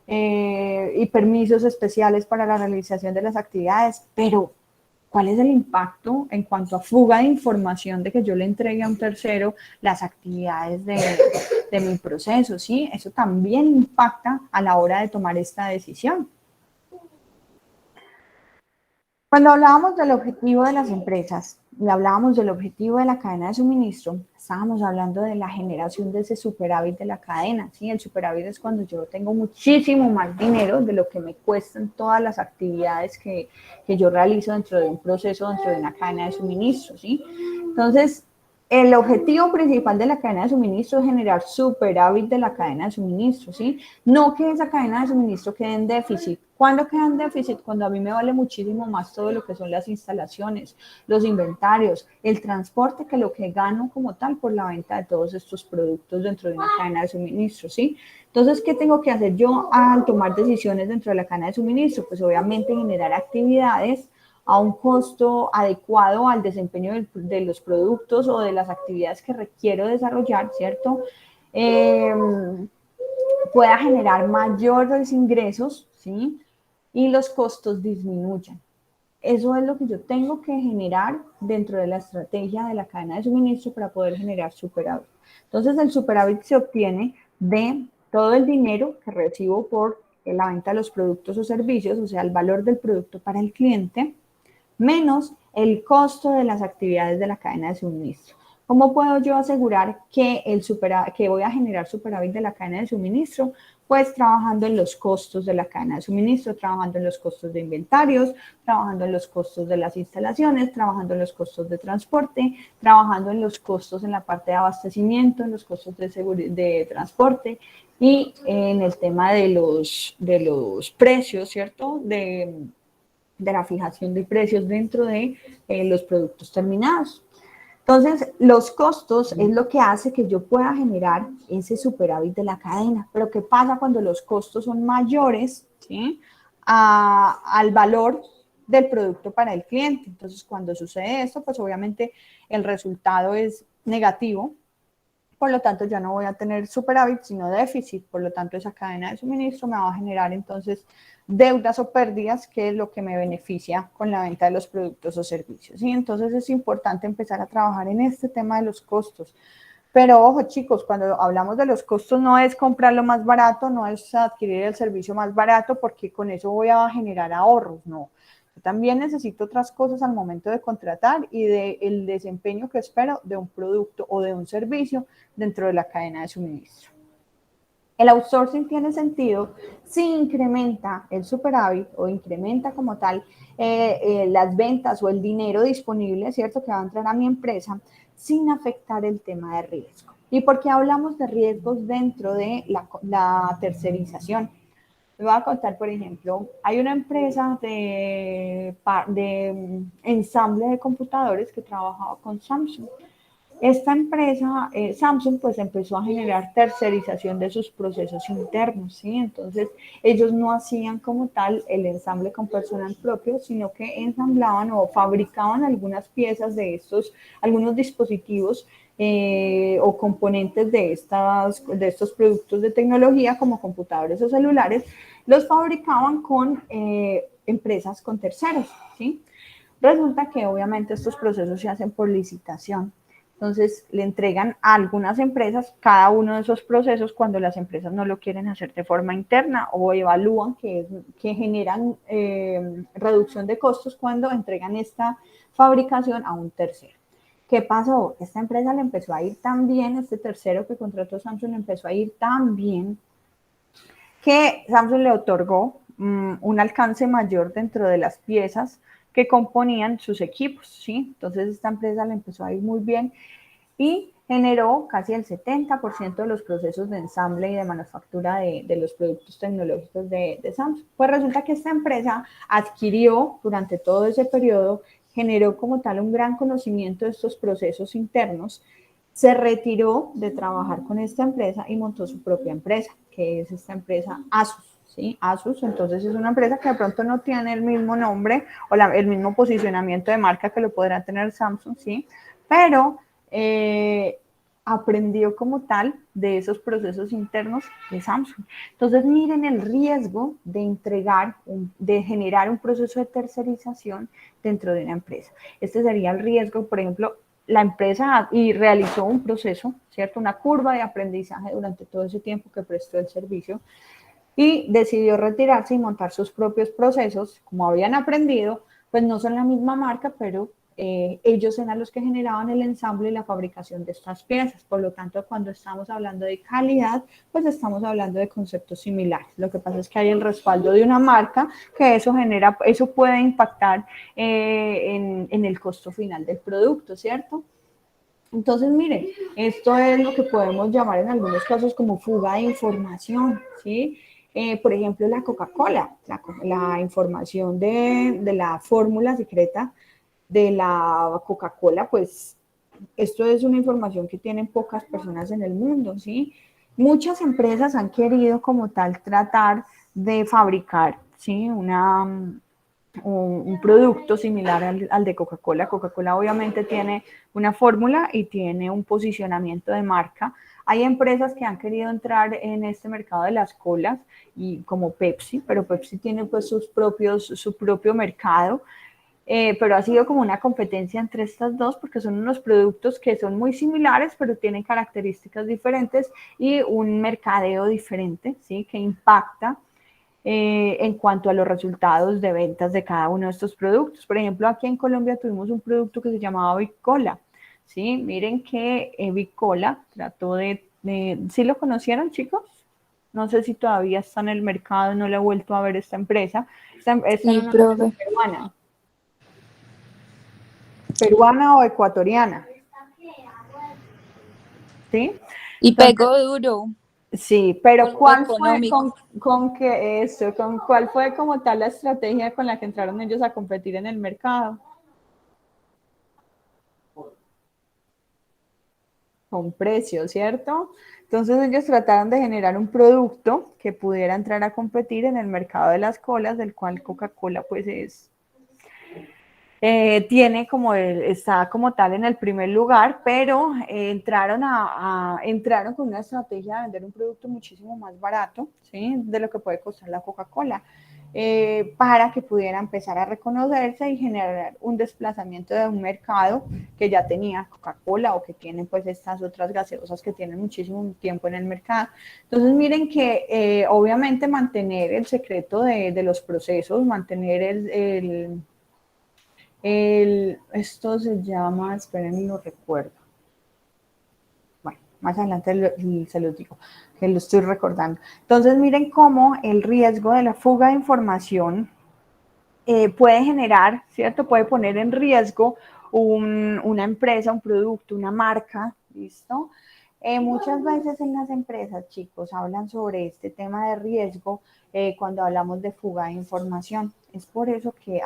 y permisos especiales para la realización de las actividades, pero ¿cuál es el impacto en cuanto a fuga de información de que yo le entregue a un tercero las actividades de mi proceso? ¿Sí? Eso también impacta a la hora de tomar esta decisión. Cuando hablábamos del objetivo de las empresas y hablábamos del objetivo de la cadena de suministro, estábamos hablando de la generación de ese superávit de la cadena, ¿sí? El superávit es cuando yo tengo muchísimo más dinero de lo que me cuestan todas las actividades que yo realizo dentro de un proceso, dentro de una cadena de suministro, ¿sí? Entonces, el objetivo principal de la cadena de suministro es generar superávit de la cadena de suministro, ¿sí? No que esa cadena de suministro quede en déficit. ¿Cuándo queda en déficit? Cuando a mí me vale muchísimo más todo lo que son las instalaciones, los inventarios, el transporte, que lo que gano como tal por la venta de todos estos productos dentro de una cadena de suministro, ¿sí? Entonces, ¿qué tengo que hacer yo al tomar decisiones dentro de la cadena de suministro? Pues obviamente generar actividades a un costo adecuado al desempeño de los productos o de las actividades que requiero desarrollar, ¿cierto? Pueda generar mayores ingresos, ¿sí? Y los costos disminuyan. Eso es lo que yo tengo que generar dentro de la estrategia de la cadena de suministro para poder generar superávit. Entonces, el superávit se obtiene de todo el dinero que recibo por la venta de los productos o servicios, o sea, el valor del producto para el cliente, menos el costo de las actividades de la cadena de suministro. ¿Cómo puedo yo asegurar que voy a generar superávit de la cadena de suministro? Pues trabajando en los costos de la cadena de suministro, trabajando en los costos de inventarios, trabajando en los costos de las instalaciones, trabajando en los costos de transporte, trabajando en los costos en la parte de abastecimiento, en los costos de transporte y en el tema de los precios, ¿cierto? De la fijación de precios dentro de los productos terminados. Entonces, los costos es lo que hace que yo pueda generar ese superávit de la cadena. Pero ¿qué pasa cuando los costos son mayores, ¿sí?, al valor del producto para el cliente? Entonces, cuando sucede esto, pues obviamente el resultado es negativo. Por lo tanto, ya no voy a tener superávit, sino déficit. Por lo tanto, esa cadena de suministro me va a generar entonces deudas o pérdidas, que es lo que me beneficia con la venta de los productos o servicios. Y entonces es importante empezar a trabajar en este tema de los costos. Pero ojo, chicos, cuando hablamos de los costos no es comprar lo más barato, no es adquirir el servicio más barato porque con eso voy a generar ahorros, no. Yo también necesito otras cosas al momento de contratar y del desempeño que espero de un producto o de un servicio dentro de la cadena de suministro. El outsourcing tiene sentido si incrementa el superávit o incrementa como tal las ventas o el dinero disponible, ¿cierto?, que va a entrar a mi empresa sin afectar el tema de riesgo. ¿Y por qué hablamos de riesgos dentro de la tercerización? Les voy a contar, por ejemplo, hay una empresa de ensamble de computadores que trabajaba con Samsung. Esta empresa, Samsung, pues empezó a generar tercerización de sus procesos internos, ¿sí? Entonces, ellos no hacían como tal el ensamble con personal propio, sino que ensamblaban o fabricaban algunas piezas de algunos dispositivos o componentes de estos productos de tecnología, como computadores o celulares, los fabricaban con empresas, con terceros, ¿sí? Resulta que obviamente estos procesos se hacen por licitación. Entonces, le entregan a algunas empresas cada uno de esos procesos cuando las empresas no lo quieren hacer de forma interna o evalúan que generan reducción de costos cuando entregan esta fabricación a un tercero. ¿Qué pasó? Esta empresa le empezó a ir tan bien, este tercero que contrató Samsung le empezó a ir tan bien que Samsung le otorgó un alcance mayor dentro de las piezas que componían sus equipos, ¿sí? Entonces esta empresa le empezó a ir muy bien y generó casi el 70% de los procesos de ensamble y de manufactura de los productos tecnológicos de Samsung. Pues resulta que esta empresa adquirió durante todo ese periodo, generó como tal un gran conocimiento de estos procesos internos, se retiró de trabajar con esta empresa y montó su propia empresa, que es esta empresa Asus. ¿Sí? Asus, entonces es una empresa que de pronto no tiene el mismo nombre o el mismo posicionamiento de marca que lo podrá tener Samsung, ¿sí? Pero aprendió como tal de esos procesos internos de Samsung. Entonces miren el riesgo de de generar un proceso de tercerización dentro de una empresa. Este sería el riesgo, por ejemplo, la empresa realizó un proceso, ¿cierto? Una curva de aprendizaje durante todo ese tiempo que prestó el servicio y decidió retirarse y montar sus propios procesos, como habían aprendido, pues no son la misma marca, pero ellos eran los que generaban el ensamble y la fabricación de estas piezas. Por lo tanto, cuando estamos hablando de calidad, pues estamos hablando de conceptos similares. Lo que pasa es que hay el respaldo de una marca que eso puede impactar en el costo final del producto, ¿cierto? Entonces, miren, esto es lo que podemos llamar en algunos casos como fuga de información, ¿sí? Por ejemplo, la Coca-Cola, la información de la fórmula secreta de la Coca-Cola, pues esto es una información que tienen pocas personas en el mundo, ¿sí? Muchas empresas han querido como tal tratar de fabricar, ¿sí?, un producto similar al de Coca-Cola. Coca-Cola obviamente tiene una fórmula y tiene un posicionamiento de marca. Hay empresas que han querido entrar en este mercado de las colas, y como Pepsi, pero Pepsi tiene pues su propio mercado. Pero ha sido como una competencia entre estas dos porque son unos productos que son muy similares, pero tienen características diferentes y un mercadeo diferente, ¿sí?, que impacta en cuanto a los resultados de ventas de cada uno de estos productos. Por ejemplo, aquí en Colombia tuvimos un producto que se llamaba Bicola, ¿sí? Miren que Bicola trató ¿sí lo conocieron, chicos? No sé si todavía está en el mercado, no la he vuelto a ver esta empresa. Esta Sí, es una profe. empresa peruana. ¿Peruana o ecuatoriana? ¿Sí? Y Entonces, pegó duro, sí, pero con lo ¿cuál fue económico. con cuál fue como tal la estrategia con la que entraron ellos a competir en el mercado? Con precio, ¿cierto? Entonces ellos trataron de generar un producto que pudiera entrar a competir en el mercado de las colas, del cual Coca-Cola pues tiene como está como tal en el primer lugar, pero entraron con una estrategia de vender un producto muchísimo más barato, ¿sí? De lo que puede costar la Coca-Cola, para que pudiera empezar a reconocerse y generar un desplazamiento de un mercado que ya tenía Coca-Cola o que tienen pues estas otras gaseosas que tienen muchísimo tiempo en el mercado. Entonces miren que obviamente mantener el secreto de los procesos, mantener esto se llama, esperen, lo recuerdo. Bueno, más adelante se los digo, que lo estoy recordando. Entonces, miren cómo el riesgo de la fuga de información puede generar, ¿cierto? Puede poner en riesgo una empresa, un producto, una marca, ¿listo? Muchas veces en las empresas, chicos, hablan sobre este tema de riesgo cuando hablamos de fuga de información. Es por eso que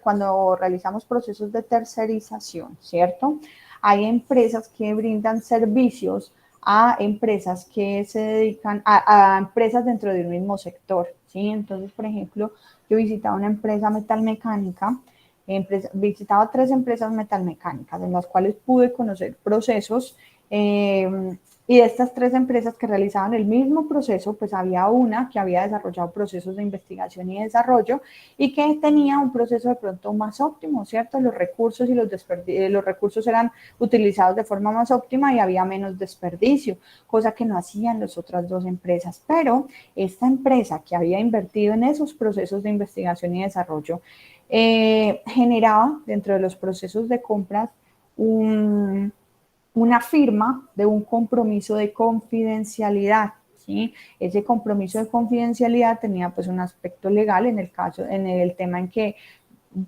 cuando realizamos procesos de tercerización, ¿cierto? Hay empresas que brindan servicios a empresas que se dedican a empresas dentro de un mismo sector, ¿sí? Entonces, por ejemplo, yo visitaba una empresa metalmecánica, visitaba 3 empresas metalmecánicas en las cuales pude conocer procesos y de estas 3 empresas que realizaban el mismo proceso, pues había una que había desarrollado procesos de investigación y desarrollo y que tenía un proceso de pronto más óptimo, ¿cierto? Los recursos y los recursos eran utilizados de forma más óptima y había menos desperdicio, cosa que no hacían las otras 2 empresas. Pero esta empresa que había invertido en esos procesos de investigación y desarrollo generaba dentro de los procesos de compras una firma de un compromiso de confidencialidad, ¿sí? Ese compromiso de confidencialidad tenía pues un aspecto legal en el tema en que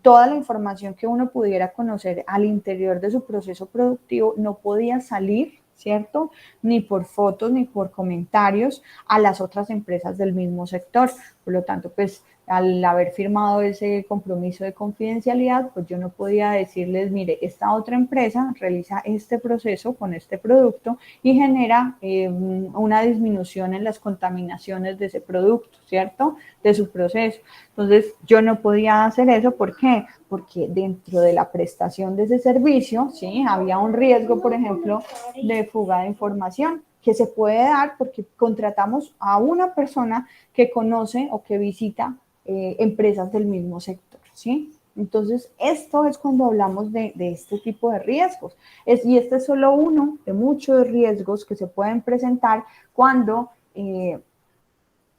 toda la información que uno pudiera conocer al interior de su proceso productivo no podía salir, ¿cierto? Ni por fotos ni por comentarios a las otras empresas del mismo sector. Por lo tanto, pues al haber firmado ese compromiso de confidencialidad, pues yo no podía decirles, mire, esta otra empresa realiza este proceso con este producto y genera una disminución en las contaminaciones de ese producto, ¿cierto? De su proceso. Entonces, yo no podía hacer eso, ¿por qué? Porque dentro de la prestación de ese servicio, ¿sí? Había un riesgo, por ejemplo, de fuga de información que se puede dar porque contratamos a una persona que conoce o que visita empresas del mismo sector, ¿sí? Entonces, esto es cuando hablamos de este tipo de riesgos. Y este es solo uno de muchos riesgos que se pueden presentar cuando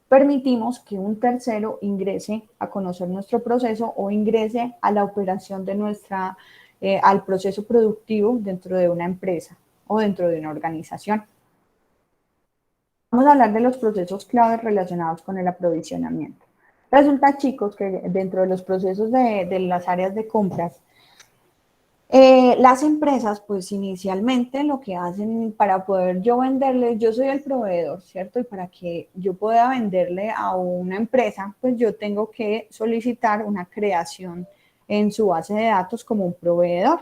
permitimos que un tercero ingrese a conocer nuestro proceso o ingrese a la operación de al proceso productivo dentro de una empresa o dentro de una organización. Vamos a hablar de los procesos claves relacionados con el aprovisionamiento. Resulta, chicos, que dentro de los procesos de las áreas de compras, las empresas, pues inicialmente lo que hacen para poder yo venderle, yo soy el proveedor, ¿cierto? Y para que yo pueda venderle a una empresa, pues yo tengo que solicitar una creación en su base de datos como un proveedor.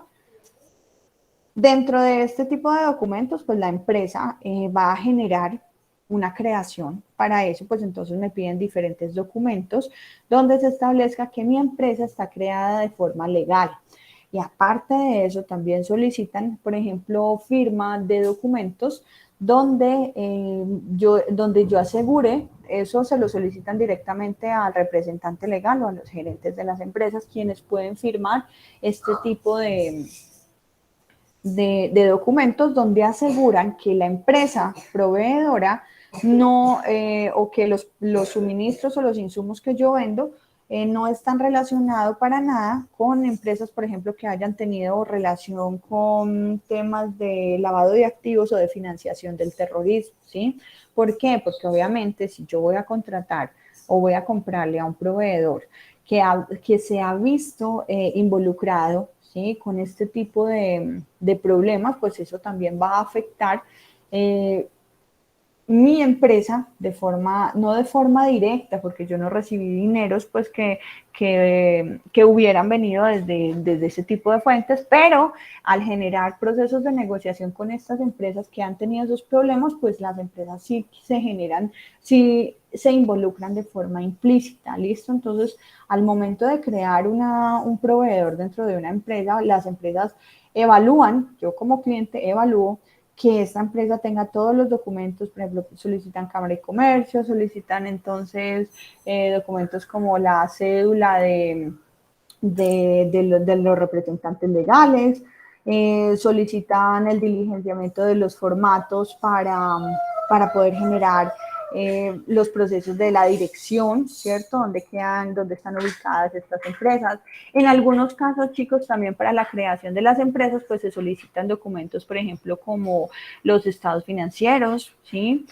Dentro de este tipo de documentos, pues la empresa va a generar una creación. Para eso, pues entonces me piden diferentes documentos donde se establezca que mi empresa está creada de forma legal. Y aparte de eso, también solicitan, por ejemplo, firma de documentos donde, donde yo asegure, eso se lo solicitan directamente al representante legal o a los gerentes de las empresas, quienes pueden firmar este tipo de documentos donde aseguran que la empresa proveedora no, o que los suministros o los insumos que yo vendo no están relacionados para nada con empresas, por ejemplo, que hayan tenido relación con temas de lavado de activos o de financiación del terrorismo, ¿sí? ¿Por qué? Porque obviamente si yo voy a contratar o voy a comprarle a un proveedor que se ha visto involucrado, ¿sí? Con este tipo de problemas, pues eso también va a afectar mi empresa de forma, no de forma directa, porque yo no recibí dineros pues que hubieran venido desde ese tipo de fuentes, pero al generar procesos de negociación con estas empresas que han tenido esos problemas, pues las empresas sí se generan, sí se involucran de forma implícita, ¿listo? Entonces, al momento de crear un proveedor dentro de una empresa, las empresas evalúan, yo como cliente evalúo que esta empresa tenga todos los documentos, por ejemplo, solicitan Cámara de Comercio, solicitan entonces documentos como la cédula de los representantes legales, solicitan el diligenciamiento de los formatos para poder generar los procesos de la dirección, ¿cierto? Dónde están ubicadas estas empresas. En algunos casos, chicos, también para la creación de las empresas, pues se solicitan documentos, por ejemplo, como los estados financieros, ¿sí?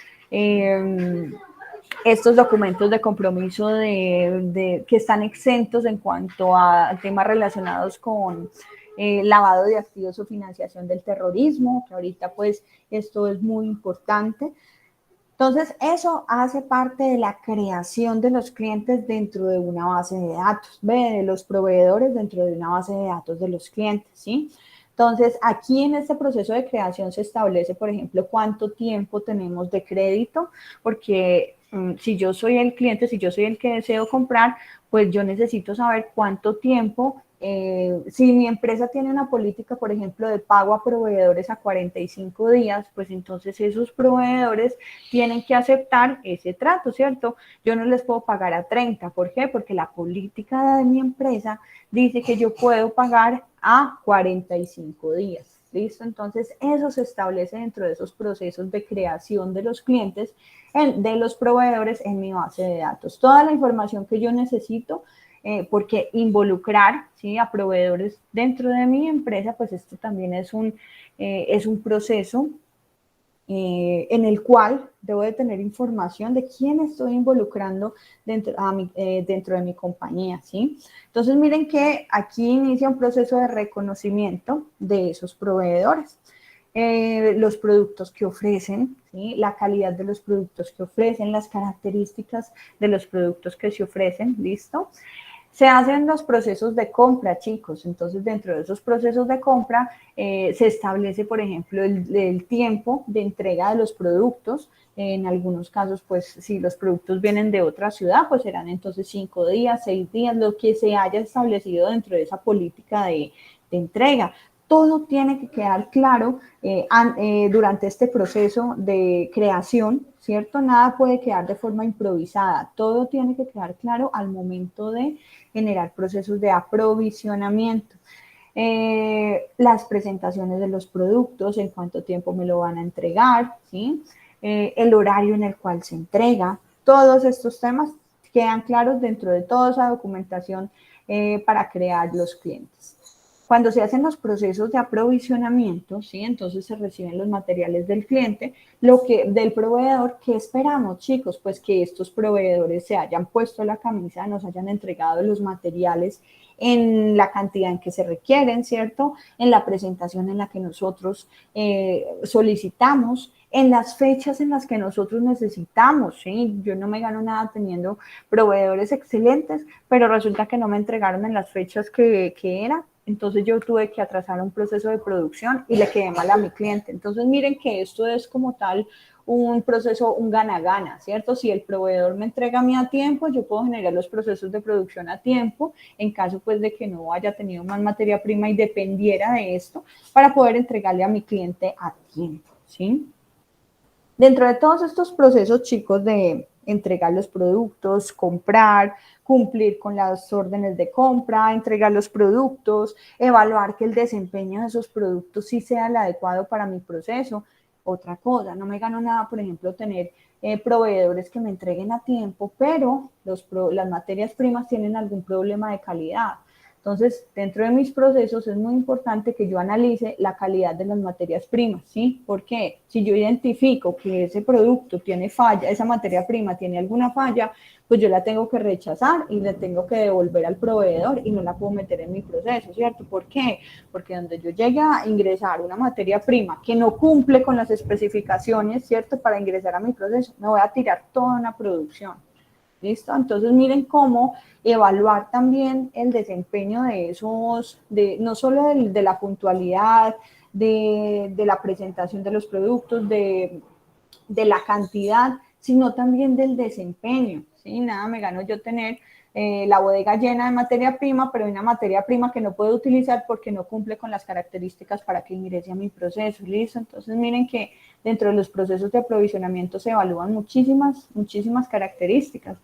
Estos documentos de compromiso que están exentos en cuanto a temas relacionados con lavado de activos o financiación del terrorismo, que ahorita pues esto es muy importante. Entonces, eso hace parte de la creación de los clientes dentro de una base de datos, de los proveedores dentro de una base de datos de los clientes, ¿sí? Entonces, aquí en este proceso de creación se establece, por ejemplo, cuánto tiempo tenemos de crédito, porque si yo soy el cliente, si yo soy el que deseo comprar, pues yo necesito saber cuánto tiempo, si mi empresa tiene una política, por ejemplo, de pago a proveedores a 45 días, pues entonces esos proveedores tienen que aceptar ese trato, ¿cierto? Yo no les puedo pagar a 30, ¿por qué? Porque la política de mi empresa dice que yo puedo pagar a 45 días. ¿Listo? Entonces, eso se establece dentro de esos procesos de creación de los clientes, de los proveedores en mi base de datos. Toda la información que yo necesito, porque involucrar, ¿sí?, a proveedores dentro de mi empresa, pues esto también es un proceso en el cual debo de tener información de quién estoy involucrando dentro de mi compañía, ¿sí? Entonces, miren que aquí inicia un proceso de reconocimiento de esos proveedores. Los productos que ofrecen, ¿sí?, la calidad de los productos que ofrecen, las características de los productos que se ofrecen, ¿listo? Se hacen los procesos de compra, chicos. Entonces, dentro de esos procesos de compra, se establece, por ejemplo, el tiempo de entrega de los productos. En algunos casos, pues, si los productos vienen de otra ciudad, pues serán entonces 5 días, 6 días, lo que se haya establecido dentro de esa política de entrega. Todo tiene que quedar claro durante este proceso de creación, ¿cierto? Nada puede quedar de forma improvisada. Todo tiene que quedar claro al momento de generar procesos de aprovisionamiento. Las presentaciones de los productos, en cuánto tiempo me lo van a entregar, ¿sí? El horario en el cual se entrega. Todos estos temas quedan claros dentro de toda esa documentación para crear los clientes. Cuando se hacen los procesos de aprovisionamiento, ¿sí?, entonces se reciben los materiales del cliente, del proveedor. ¿Qué esperamos, chicos? Pues que estos proveedores se hayan puesto la camisa, nos hayan entregado los materiales en la cantidad en que se requieren, ¿cierto? En la presentación en la que nosotros solicitamos, en las fechas en las que nosotros necesitamos, ¿sí? Yo no me gano nada teniendo proveedores excelentes, pero resulta que no me entregaron en las fechas que era. Entonces yo tuve que atrasar un proceso de producción y le quedé mal a mi cliente. Entonces miren que esto es como tal un proceso, un gana-gana, ¿cierto? Si el proveedor me entrega a mí a tiempo, yo puedo generar los procesos de producción a tiempo, en caso pues de que no haya tenido más materia prima y dependiera de esto, para poder entregarle a mi cliente a tiempo, ¿sí? Dentro de todos estos procesos, chicos, de entregar los productos, comprar, cumplir con las órdenes de compra, entregar los productos, evaluar que el desempeño de esos productos sí sea el adecuado para mi proceso. Otra cosa, no me gano nada, por ejemplo, tener proveedores que me entreguen a tiempo, pero las materias primas tienen algún problema de calidad. Entonces, dentro de mis procesos es muy importante que yo analice la calidad de las materias primas, ¿sí? Porque si yo identifico que ese producto tiene falla, esa materia prima tiene alguna falla, pues yo la tengo que rechazar y la tengo que devolver al proveedor y no la puedo meter en mi proceso, ¿cierto? ¿Por qué? Porque donde yo llegue a ingresar una materia prima que no cumple con las especificaciones, ¿cierto? Para ingresar a mi proceso, me voy a tirar toda una producción. ¿Listo? Entonces miren cómo evaluar también el desempeño de esos, no solo de la puntualidad, de la presentación de los productos, de la cantidad, sino también del desempeño, ¿sí? Nada me gano yo tener la bodega llena de materia prima, pero una materia prima que no puedo utilizar porque no cumple con las características para que ingrese a mi proceso, ¿listo? Entonces miren que dentro de los procesos de aprovisionamiento se evalúan muchísimas características.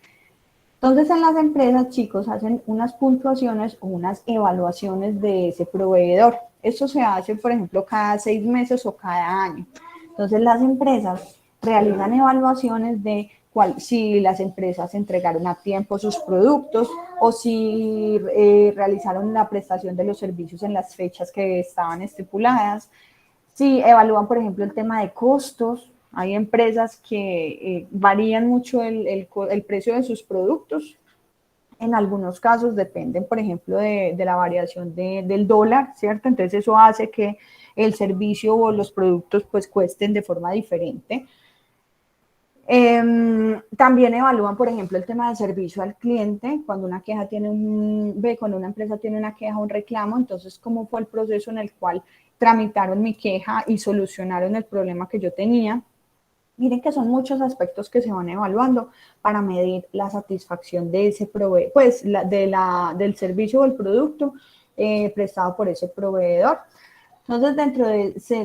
Entonces, en las empresas, chicos, hacen unas puntuaciones o unas evaluaciones de ese proveedor. Eso se hace, por ejemplo, cada 6 meses o cada año. Entonces, las empresas realizan evaluaciones de si las empresas entregaron a tiempo sus productos o si realizaron la prestación de los servicios en las fechas que estaban estipuladas. Si evalúan, por ejemplo, el tema de costos. Hay empresas que varían mucho el precio de sus productos. En algunos casos dependen, por ejemplo, de la variación del dólar, ¿cierto? Entonces eso hace que el servicio o los productos pues cuesten de forma diferente. También evalúan, por ejemplo, el tema de servicio al cliente. Cuando una queja cuando una empresa tiene una queja o un reclamo, entonces cómo fue el proceso en el cual tramitaron mi queja y solucionaron el problema que yo tenía. Miren que son muchos aspectos que se van evaluando para medir la satisfacción de ese proveedor, pues del servicio o el producto prestado por ese proveedor. Entonces,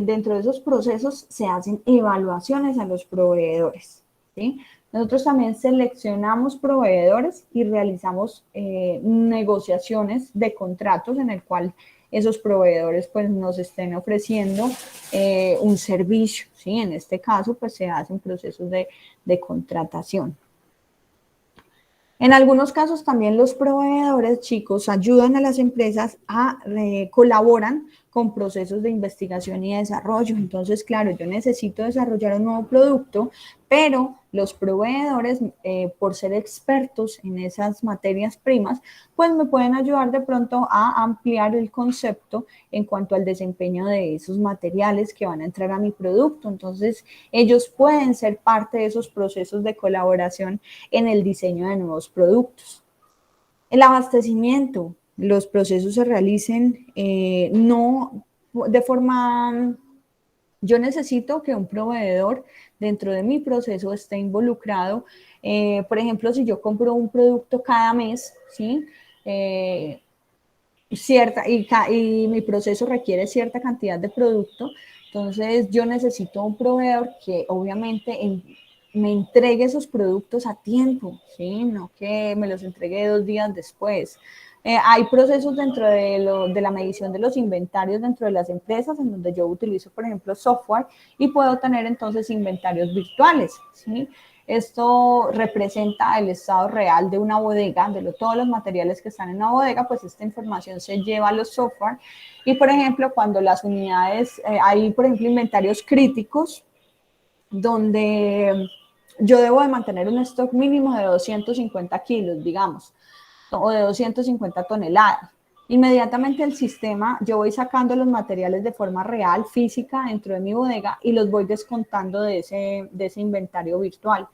dentro de esos procesos se hacen evaluaciones a los proveedores, ¿sí? Nosotros también seleccionamos proveedores y realizamos negociaciones de contratos en el cual esos proveedores pues nos estén ofreciendo un servicio, ¿sí? En este caso pues se hacen procesos de contratación. En algunos casos también los proveedores, chicos, ayudan a las empresas colaboran con procesos de investigación y desarrollo. Entonces, claro, yo necesito desarrollar un nuevo producto, pero los proveedores, por ser expertos en esas materias primas, pues me pueden ayudar de pronto a ampliar el concepto en cuanto al desempeño de esos materiales que van a entrar a mi producto. Entonces, ellos pueden ser parte de esos procesos de colaboración en el diseño de nuevos productos. El abastecimiento, los procesos se realicen no de forma... Yo necesito que un proveedor dentro de mi proceso esté involucrado. Por ejemplo, si yo compro un producto cada mes, ¿sí? Y mi proceso requiere cierta cantidad de producto, entonces yo necesito un proveedor que obviamente me entregue esos productos a tiempo, ¿sí? No que me los entregue 2 días después. Hay procesos dentro de la medición de los inventarios dentro de las empresas en donde yo utilizo, por ejemplo, software y puedo tener entonces inventarios virtuales, ¿sí? Esto representa el estado real de una bodega, de todos los materiales que están en una bodega, pues esta información se lleva a los software. Y, por ejemplo, cuando las unidades, hay, por ejemplo, inventarios críticos, donde yo debo de mantener un stock mínimo de 250 kilos, digamos, o de 250 toneladas. Inmediatamente el sistema, yo voy sacando los materiales de forma real, física, dentro de mi bodega y los voy descontando de ese inventario virtual.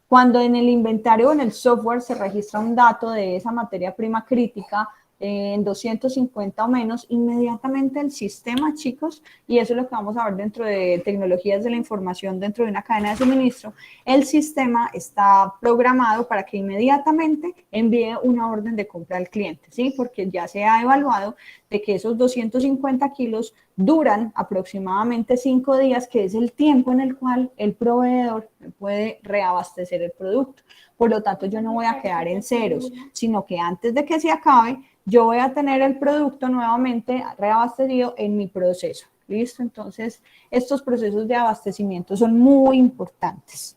Cuando en el inventario o en el software se registra un dato de esa materia prima crítica en 250 o menos, inmediatamente el sistema, chicos, y eso es lo que vamos a ver dentro de tecnologías de la información dentro de una cadena de suministro, el sistema está programado para que inmediatamente envíe una orden de compra al cliente, ¿sí? Porque ya se ha evaluado de que esos 250 kilos duran aproximadamente 5 días, que es el tiempo en el cual el proveedor puede reabastecer el producto. Por lo tanto, yo no voy a quedar en ceros, sino que antes de que se acabe, yo voy a tener el producto nuevamente reabastecido en mi proceso. ¿Listo? Entonces, estos procesos de abastecimiento son muy importantes.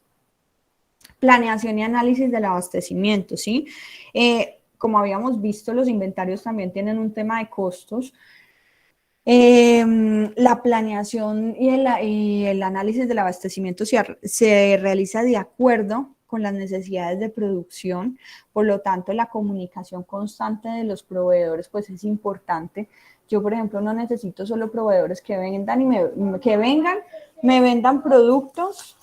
Planeación y análisis del abastecimiento, ¿sí? Como habíamos visto, los inventarios también tienen un tema de costos. La planeación y el análisis del abastecimiento se realiza de acuerdo con las necesidades de producción, por lo tanto la comunicación constante de los proveedores pues es importante. Yo, por ejemplo, no necesito solo proveedores que vendan me vendan productos,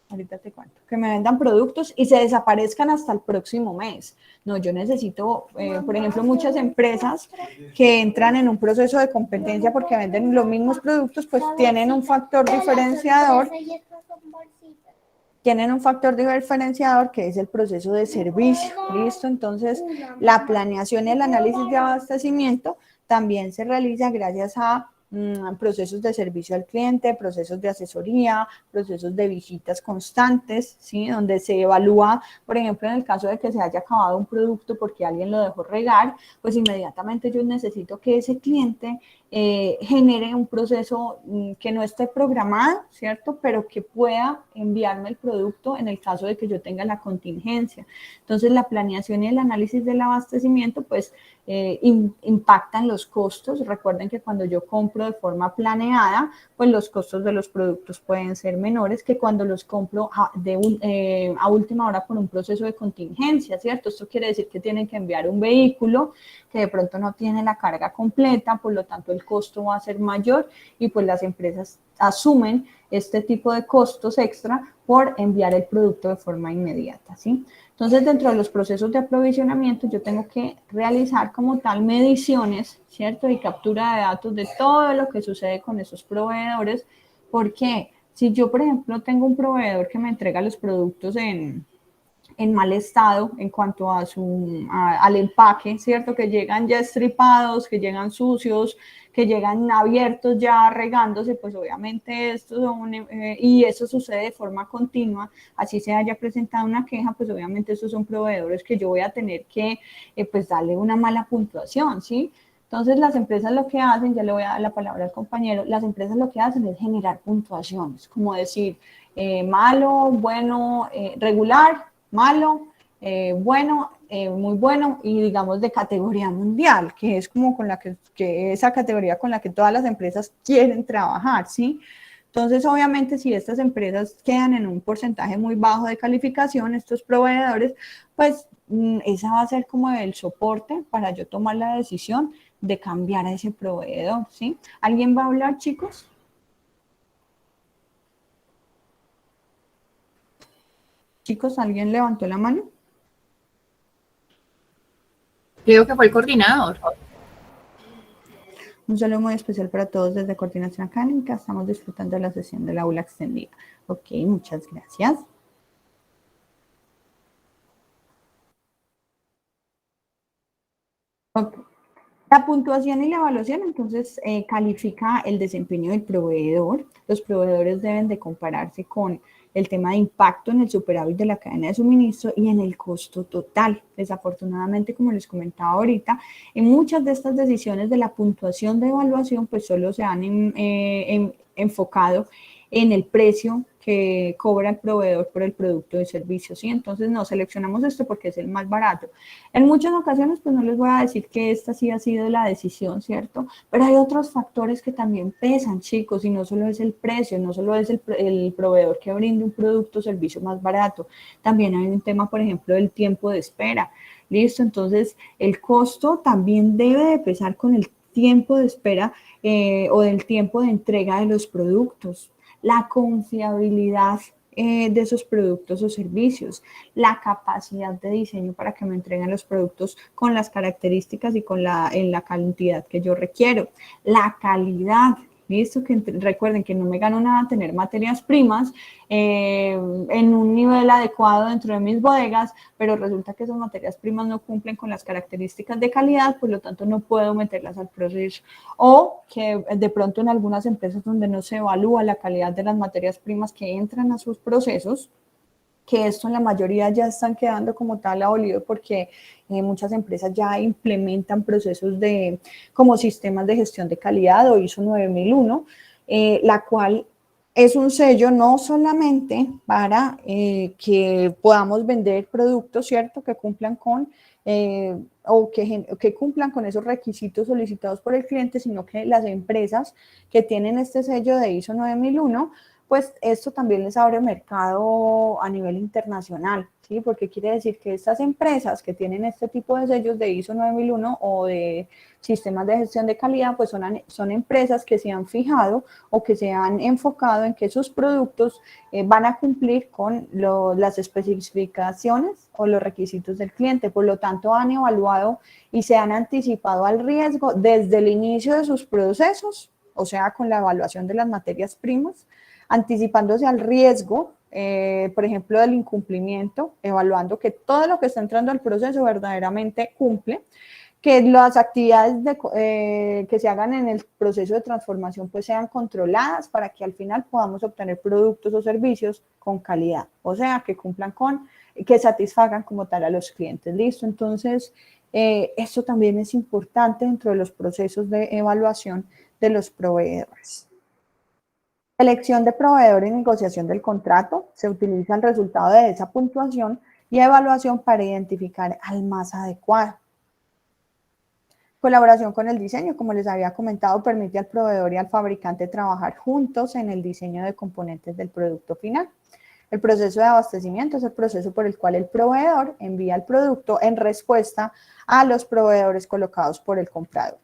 ahorita te cuento, que me vendan productos y se desaparezcan hasta el próximo mes. No, yo necesito, por ejemplo, muchas empresas que entran en un proceso de competencia porque venden los mismos productos, pues tienen un factor diferenciador que es el proceso de servicio, ¿listo? Entonces, la planeación y el análisis de abastecimiento también se realiza gracias a procesos de servicio al cliente, procesos de asesoría, procesos de visitas constantes, ¿sí? Donde se evalúa, por ejemplo, en el caso de que se haya acabado un producto porque alguien lo dejó regar, pues inmediatamente yo necesito que ese cliente genere un proceso que no esté programado, ¿cierto? Pero que pueda enviarme el producto en el caso de que yo tenga la contingencia. Entonces, la planeación y el análisis del abastecimiento, pues, impactan los costos. Recuerden que cuando yo compro de forma planeada, pues los costos de los productos pueden ser menores que cuando los compro a última hora por un proceso de contingencia, ¿cierto? Esto quiere decir que tienen que enviar un vehículo que de pronto no tiene la carga completa, por lo tanto el costo va a ser mayor y pues las empresas asumen este tipo de costos extra por enviar el producto de forma inmediata, ¿sí? Entonces, dentro de los procesos de aprovisionamiento, yo tengo que realizar como tal mediciones, ¿cierto? Y captura de datos de todo lo que sucede con esos proveedores, porque si yo, por ejemplo, tengo un proveedor que me entrega los productos en mal estado en cuanto a al empaque, ¿cierto? Que llegan ya estripados, que llegan sucios, que llegan abiertos ya regándose, pues obviamente estos son, y eso sucede de forma continua, así se haya presentado una queja, pues obviamente estos son proveedores que yo voy a tener que, pues darle una mala puntuación, ¿sí? Entonces, las empresas lo que hacen, ya le voy a dar la palabra al compañero, las empresas lo que hacen es generar puntuaciones, como decir, malo, bueno, regular, malo, bueno, muy bueno y digamos de categoría mundial, que es como con la que esa categoría con la que todas las empresas quieren trabajar, ¿sí? Entonces, obviamente, si estas empresas quedan en un porcentaje muy bajo de calificación, estos proveedores, pues esa va a ser como el soporte para yo tomar la decisión de cambiar a ese proveedor, ¿sí? ¿Alguien va a hablar, chicos? Chicos, ¿alguien levantó la mano? Creo que fue el coordinador. Un saludo muy especial para todos desde Coordinación Académica. Estamos disfrutando de la sesión del aula extendida. Ok, muchas gracias. Okay. La puntuación y la evaluación, entonces, califica el desempeño del proveedor. Los proveedores deben de compararse con el tema de impacto en el superávit de la cadena de suministro y en el costo total. Desafortunadamente, como les comentaba ahorita, en muchas de estas decisiones de la puntuación de evaluación, pues solo se han enfocado en el precio que cobra el proveedor por el producto y servicio, ¿sí? Entonces, no, seleccionamos esto porque es el más barato. En muchas ocasiones, pues no les voy a decir que esta sí ha sido la decisión, ¿cierto? Pero hay otros factores que también pesan, chicos, y no solo es el precio, no solo es el proveedor que brinda un producto o servicio más barato, también hay un tema, por ejemplo, del tiempo de espera, ¿listo? Entonces, el costo también debe de pesar con el tiempo de espera o del tiempo de entrega de los productos, la confiabilidad de esos productos o servicios, la capacidad de diseño para que me entreguen los productos con las características y en la cantidad que yo requiero, la calidad. ¿Listo? Que recuerden que no me gano nada tener materias primas en un nivel adecuado dentro de mis bodegas, pero resulta que esas materias primas no cumplen con las características de calidad, por lo tanto no puedo meterlas al proceso. O que de pronto en algunas empresas donde no se evalúa la calidad de las materias primas que entran a sus procesos, que esto en la mayoría ya están quedando como tal abolido porque muchas empresas ya implementan procesos como sistemas de gestión de calidad o ISO 9001, la cual es un sello no solamente para que podamos vender productos, ¿cierto?, que cumplan con o que cumplan con esos requisitos solicitados por el cliente, sino que las empresas que tienen este sello de ISO 9001, pues esto también les abre mercado a nivel internacional, ¿sí? Porque quiere decir que estas empresas que tienen este tipo de sellos de ISO 9001 o de sistemas de gestión de calidad, pues son empresas que se han fijado o que se han enfocado en que sus productos van a cumplir con las especificaciones o los requisitos del cliente. Por lo tanto, han evaluado y se han anticipado al riesgo desde el inicio de sus procesos, o sea, con la evaluación de las materias primas, anticipándose al riesgo, por ejemplo, del incumplimiento, evaluando que todo lo que está entrando al proceso verdaderamente cumple, que las actividades que se hagan en el proceso de transformación pues sean controladas para que al final podamos obtener productos o servicios con calidad, o sea, que cumplan que satisfagan como tal a los clientes. ¿Listo? Entonces, esto también es importante dentro de los procesos de evaluación de los proveedores. Selección de proveedor y negociación del contrato. Se utiliza el resultado de esa puntuación y evaluación para identificar al más adecuado. Colaboración con el diseño, como les había comentado, permite al proveedor y al fabricante trabajar juntos en el diseño de componentes del producto final. El proceso de abastecimiento es el proceso por el cual el proveedor envía el producto en respuesta a los proveedores colocados por el comprador.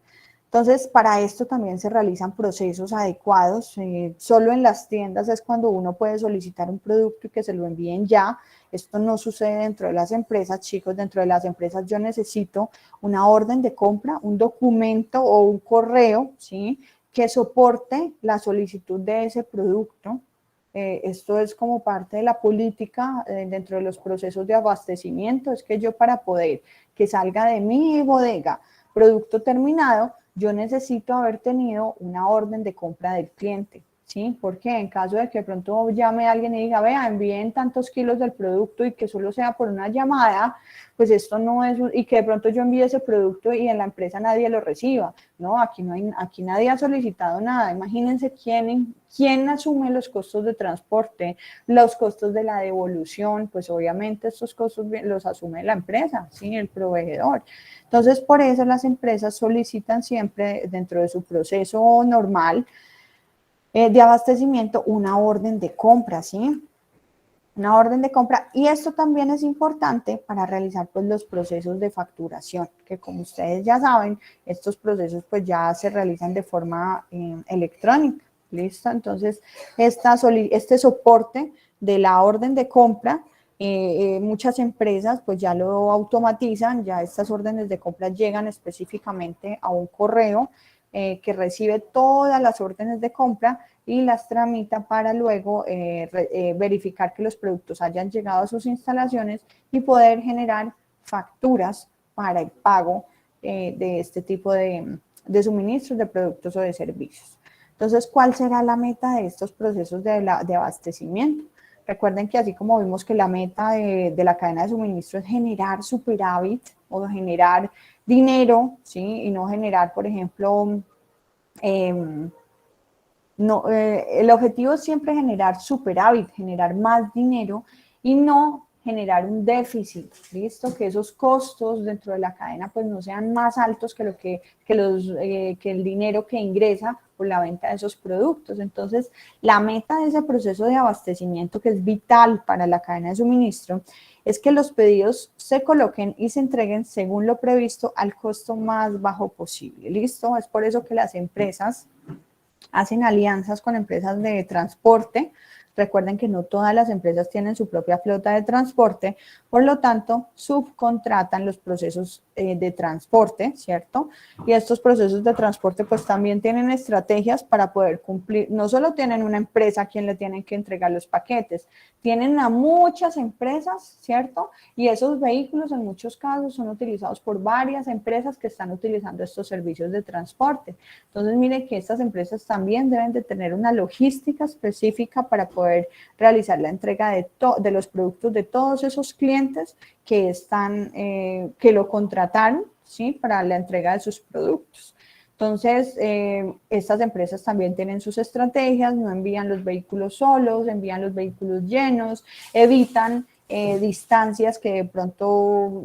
Entonces, para esto también se realizan procesos adecuados. Solo en las tiendas es cuando uno puede solicitar un producto y que se lo envíen ya. Esto no sucede dentro de las empresas, chicos. Dentro de las empresas yo necesito una orden de compra, un documento o un correo, ¿sí?, que soporte la solicitud de ese producto. Esto es como parte de la política dentro de los procesos de abastecimiento. Es que yo, para poder que salga de mi bodega producto terminado, yo necesito haber tenido una orden de compra del cliente, ¿sí? Porque en caso de que de pronto llame a alguien y diga, vea, envíen tantos kilos del producto y que solo sea por una llamada, pues esto no es, y que de pronto yo envíe ese producto y en la empresa nadie lo reciba, ¿no? Aquí nadie ha solicitado nada. Imagínense quién asume los costos de transporte, los costos de la devolución, pues obviamente estos costos los asume la empresa, ¿sí?, el proveedor. Entonces, por eso las empresas solicitan siempre dentro de su proceso normal de abastecimiento una orden de compra, ¿sí? Una orden de compra, y esto también es importante para realizar pues los procesos de facturación, que como ustedes ya saben, estos procesos pues ya se realizan de forma electrónica, ¿listo? Entonces, este soporte de la orden de compra, muchas empresas pues ya lo automatizan, ya estas órdenes de compra llegan específicamente a un correo que recibe todas las órdenes de compra y las tramita para luego verificar que los productos hayan llegado a sus instalaciones y poder generar facturas para el pago de este tipo de suministros de productos o de servicios. Entonces, ¿cuál será la meta de estos procesos de abastecimiento? Recuerden que así como vimos que la meta de la cadena de suministro es generar superávit o generar dinero, ¿sí?, y no generar, por ejemplo, el objetivo es siempre generar superávit, generar más dinero y no generar un déficit, ¿listo? Que esos costos dentro de la cadena pues no sean más altos que el dinero que ingresa por la venta de esos productos. Entonces, la meta de ese proceso de abastecimiento, que es vital para la cadena de suministro, es que los pedidos se coloquen y se entreguen según lo previsto al costo más bajo posible, ¿listo? Es por eso que las empresas hacen alianzas con empresas de transporte. Recuerden que no todas las empresas tienen su propia flota de transporte, por lo tanto, subcontratan los procesos de transporte, ¿cierto? Y estos procesos de transporte pues también tienen estrategias para poder cumplir. No solo tienen una empresa a quien le tienen que entregar los paquetes, tienen a muchas empresas, ¿cierto? Y esos vehículos en muchos casos son utilizados por varias empresas que están utilizando estos servicios de transporte. Entonces, miren que estas empresas también deben de tener una logística específica para poder realizar la entrega de los productos de todos esos clientes que lo contrataron, ¿sí?, para la entrega de sus productos. Entonces, estas empresas también tienen sus estrategias, no envían los vehículos solos, envían los vehículos llenos, evitan distancias que de pronto,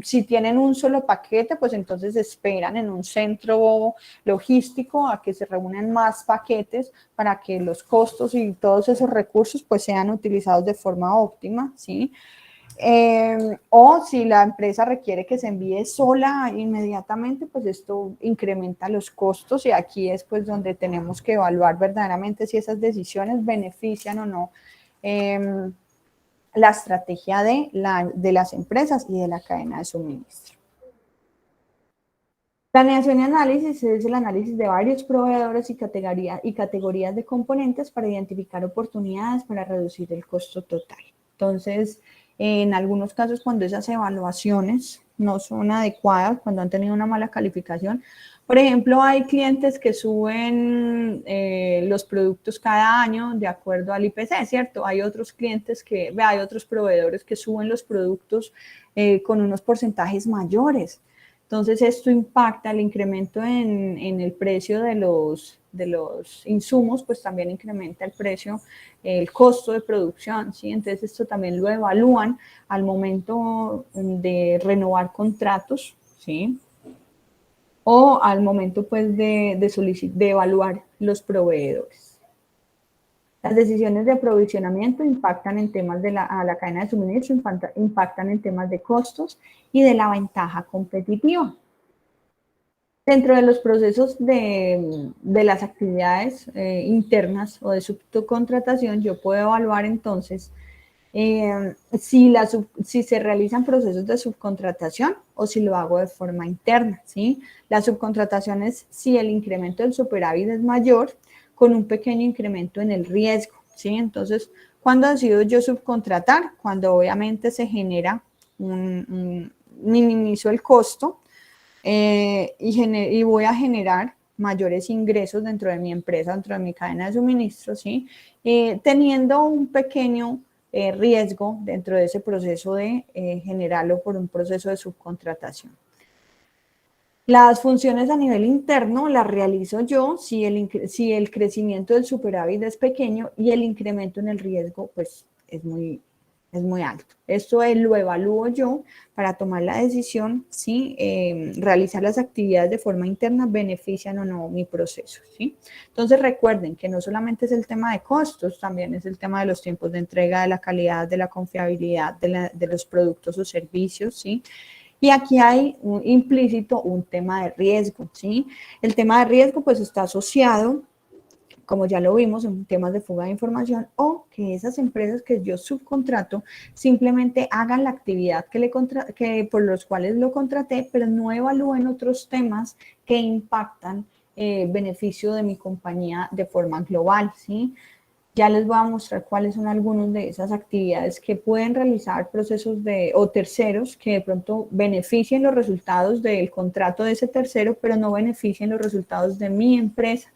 si tienen un solo paquete, pues entonces esperan en un centro logístico a que se reúnan más paquetes para que los costos y todos esos recursos pues sean utilizados de forma óptima, ¿sí? O si la empresa requiere que se envíe sola inmediatamente, pues esto incrementa los costos y aquí es pues donde tenemos que evaluar verdaderamente si esas decisiones benefician o no la estrategia de las empresas y de la cadena de suministro. Planeación y análisis es el análisis de varios proveedores y categorías de componentes para identificar oportunidades para reducir el costo total. Entonces, en algunos casos, cuando esas evaluaciones no son adecuadas, cuando han tenido una mala calificación, por ejemplo, hay clientes que suben los productos cada año de acuerdo al IPC, ¿cierto? Hay otros clientes hay otros proveedores que suben los productos con unos porcentajes mayores. Entonces, esto impacta el incremento en el precio de los insumos, pues también incrementa el precio, el costo de producción, ¿sí? Entonces, esto también lo evalúan al momento de renovar contratos, ¿sí? O al momento, pues, de evaluar los proveedores. Las decisiones de aprovisionamiento impactan en temas a la cadena de suministro, impactan en temas de costos y de la ventaja competitiva. Dentro de los procesos de las actividades internas o de subcontratación, yo puedo evaluar entonces si se realizan procesos de subcontratación o si lo hago de forma interna, ¿sí? La subcontratación es si el incremento del superávit es mayor con un pequeño incremento en el riesgo, ¿sí? Entonces, ¿cuándo decido yo subcontratar? Cuando obviamente se genera minimizo el costo y voy a generar mayores ingresos dentro de mi empresa, dentro de mi cadena de suministro, ¿sí? Teniendo un pequeño riesgo dentro de ese proceso de generarlo por un proceso de subcontratación. Las funciones a nivel interno las realizo yo si el crecimiento del superávit es pequeño y el incremento en el riesgo pues es muy alto. Esto lo evalúo yo para tomar la decisión si realizar las actividades de forma interna benefician o no mi proceso, ¿sí? Entonces recuerden que no solamente es el tema de costos, también es el tema de los tiempos de entrega, de la calidad, de la confiabilidad de los productos o servicios, ¿sí? Y aquí hay implícito un tema de riesgo, ¿sí? El tema de riesgo pues está asociado, como ya lo vimos, en temas de fuga de información o que esas empresas que yo subcontrato simplemente hagan la actividad por los cuales lo contraté, pero no evalúen otros temas que impactan el beneficio de mi compañía de forma global, ¿sí? Ya les voy a mostrar cuáles son algunas de esas actividades que pueden realizar procesos o terceros que de pronto beneficien los resultados del contrato de ese tercero, pero no beneficien los resultados de mi empresa.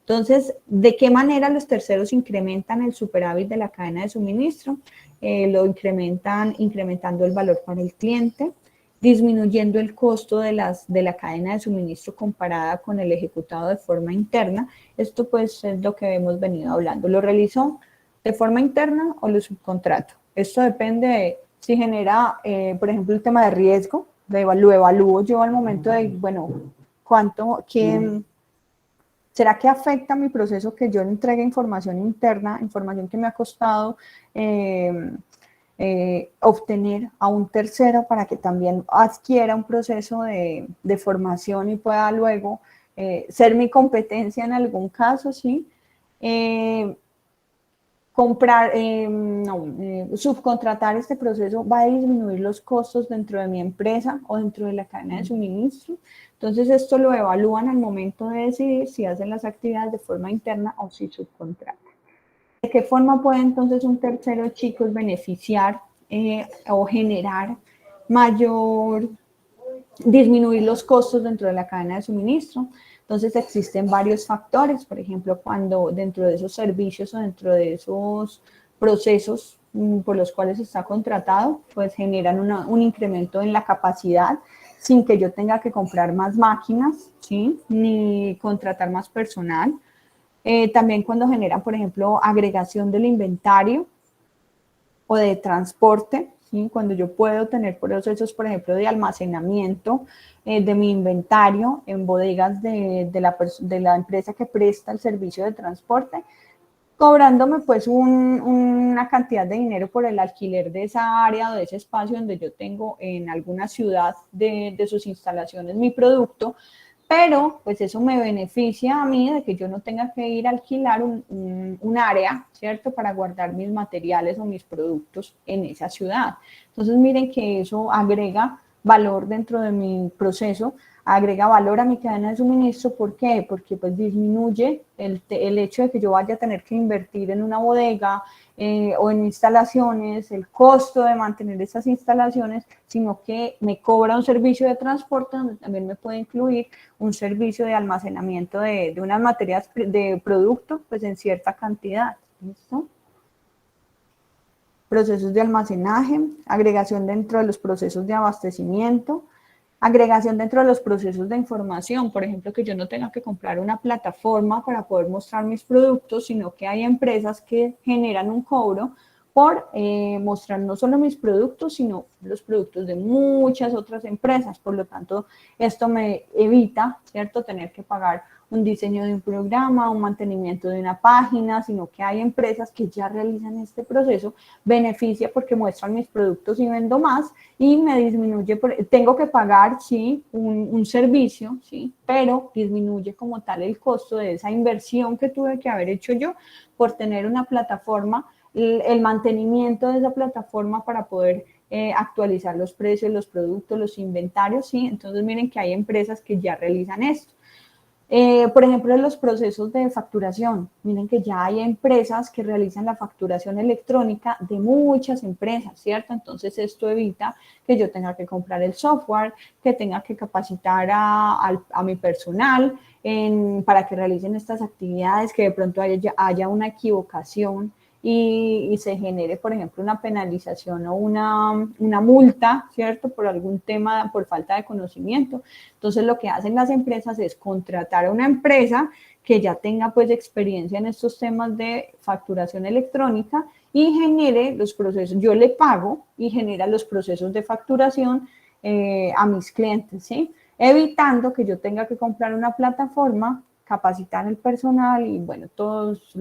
Entonces, ¿de qué manera los terceros incrementan el superávit de la cadena de suministro? Lo incrementando el valor para el cliente, disminuyendo el costo de la cadena de suministro comparada con el ejecutado de forma interna. Esto pues es lo que hemos venido hablando. ¿Lo realizo de forma interna o lo subcontrato? Esto depende de si genera, por ejemplo, el tema de riesgo, lo evalúo yo al momento de, bueno, ¿será que afecta mi proceso que yo le entregue información interna, información que me ha costado obtener a un tercero para que también adquiera un proceso de formación y pueda luego ser mi competencia en algún caso, ¿sí? Subcontratar este proceso va a disminuir los costos dentro de mi empresa o dentro de la cadena de suministro. Entonces, esto lo evalúan al momento de decidir si hacen las actividades de forma interna o si subcontratan. ¿De qué forma puede entonces un tercero, chicos, beneficiar o generar disminuir los costos dentro de la cadena de suministro? Entonces existen varios factores, por ejemplo, cuando dentro de esos servicios o dentro de esos procesos por los cuales está contratado, pues generan un incremento en la capacidad, sin que yo tenga que comprar más máquinas, ¿sí? Ni contratar más personal. También cuando generan, por ejemplo, agregación del inventario o de transporte, ¿sí? Cuando yo puedo tener procesos, por ejemplo, de almacenamiento de mi inventario en bodegas de la empresa que presta el servicio de transporte, cobrándome pues una cantidad de dinero por el alquiler de esa área o de ese espacio donde yo tengo en alguna ciudad de sus instalaciones mi producto, pero pues eso me beneficia a mí de que yo no tenga que ir a alquilar un área, ¿cierto? Para guardar mis materiales o mis productos en esa ciudad. Entonces miren que eso agrega valor dentro de mi proceso, agrega valor a mi cadena de suministro. ¿Por qué? Porque pues disminuye el hecho de que yo vaya a tener que invertir en una bodega o en instalaciones, el costo de mantener esas instalaciones, sino que me cobra un servicio de transporte donde también me puede incluir un servicio de almacenamiento de unas materias de producto pues en cierta cantidad. ¿Listo? Procesos de almacenaje, agregación dentro de los procesos de abastecimiento, agregación dentro de los procesos de información, por ejemplo, que yo no tenga que comprar una plataforma para poder mostrar mis productos, sino que hay empresas que generan un cobro por mostrar no solo mis productos, sino los productos de muchas otras empresas. Por lo tanto, esto me evita, ¿cierto?, tener que pagar un diseño de un programa, un mantenimiento de una página, sino que hay empresas que ya realizan este proceso, beneficia porque muestran mis productos y vendo más, y me disminuye, tengo que pagar, sí, un servicio, sí, pero disminuye como tal el costo de esa inversión que tuve que haber hecho yo por tener una plataforma, el mantenimiento de esa plataforma para poder actualizar los precios, los productos, los inventarios, sí. Entonces miren que hay empresas que ya realizan esto. Por ejemplo, en los procesos de facturación, miren que ya hay empresas que realizan la facturación electrónica de muchas empresas, ¿cierto? Entonces esto evita que yo tenga que comprar el software, que tenga que capacitar a mi personal para que realicen estas actividades, que de pronto haya una equivocación y se genere, por ejemplo, una penalización o una multa, ¿cierto? Por algún tema, por falta de conocimiento. Entonces, lo que hacen las empresas es contratar a una empresa que ya tenga pues experiencia en estos temas de facturación electrónica y genere los procesos. Yo le pago y genera los procesos de facturación a mis clientes, ¿sí? Evitando que yo tenga que comprar una plataforma, capacitar el personal y, bueno, todos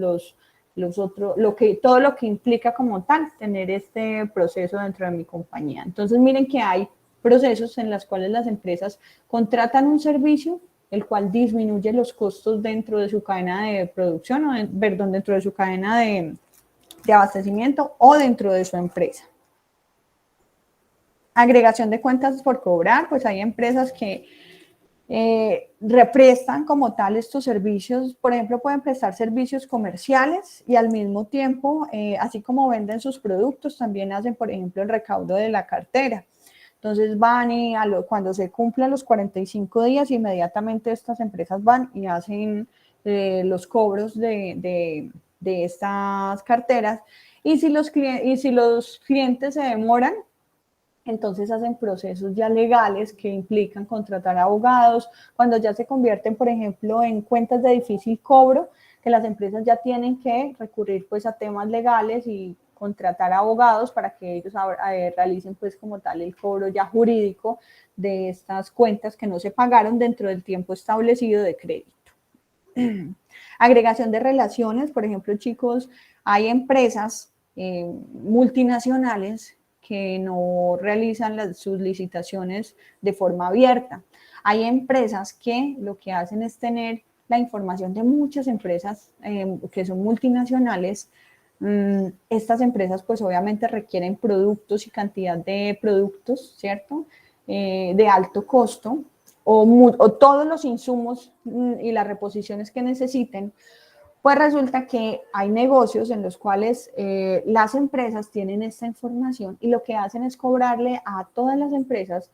todo lo que implica como tal tener este proceso dentro de mi compañía. Entonces, miren que hay procesos en los cuales las empresas contratan un servicio, el cual disminuye los costos dentro de su cadena de producción, dentro de su cadena de abastecimiento o dentro de su empresa. Agregación de cuentas por cobrar, pues hay empresas que represtan como tal estos servicios. Por ejemplo, pueden prestar servicios comerciales y al mismo tiempo, así como venden sus productos, también hacen, por ejemplo, el recaudo de la cartera. Entonces van y cuando se cumplen los 45 días, inmediatamente estas empresas van y hacen los cobros de estas carteras. Y si los clientes se demoran, entonces hacen procesos ya legales que implican contratar abogados. Cuando ya se convierten, por ejemplo, en cuentas de difícil cobro, que las empresas ya tienen que recurrir pues a temas legales y contratar abogados para que ellos realicen pues como tal el cobro ya jurídico de estas cuentas que no se pagaron dentro del tiempo establecido de crédito. Agregación de relaciones, por ejemplo, chicos, hay empresas multinacionales que no realizan sus licitaciones de forma abierta. Hay empresas que lo que hacen es tener la información de muchas empresas que son multinacionales. Estas empresas pues obviamente requieren productos y cantidad de productos, ¿cierto? De alto costo o todos los insumos y las reposiciones que necesiten. Pues resulta que hay negocios en los cuales las empresas tienen esta información y lo que hacen es cobrarle a todas las empresas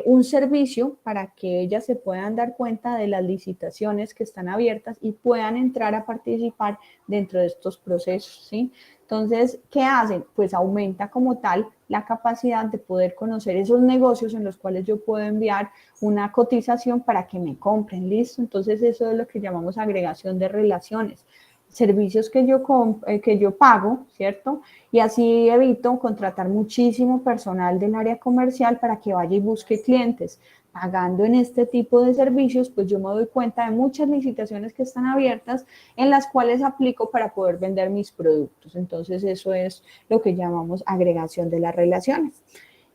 un servicio para que ellas se puedan dar cuenta de las licitaciones que están abiertas y puedan entrar a participar dentro de estos procesos, ¿sí? Entonces, ¿qué hacen? Pues aumenta como tal la capacidad de poder conocer esos negocios en los cuales yo puedo enviar una cotización para que me compren, ¿listo? Entonces, eso es lo que llamamos agregación de relaciones. Servicios que yo pago, ¿cierto? Y así evito contratar muchísimo personal del área comercial para que vaya y busque clientes. Pagando en este tipo de servicios, pues yo me doy cuenta de muchas licitaciones que están abiertas en las cuales aplico para poder vender mis productos. Entonces, eso es lo que llamamos agregación de las relaciones.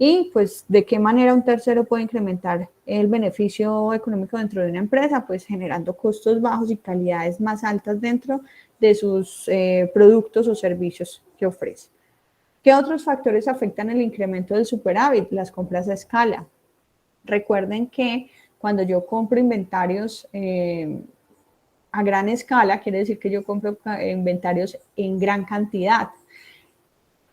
Y pues, ¿de qué manera un tercero puede incrementar el beneficio económico dentro de una empresa? Pues generando costos bajos y calidades más altas dentro de sus productos o servicios que ofrece. ¿Qué otros factores afectan el incremento del superávit? Las compras a escala. Recuerden que cuando yo compro inventarios a gran escala, quiere decir que yo compro inventarios en gran cantidad.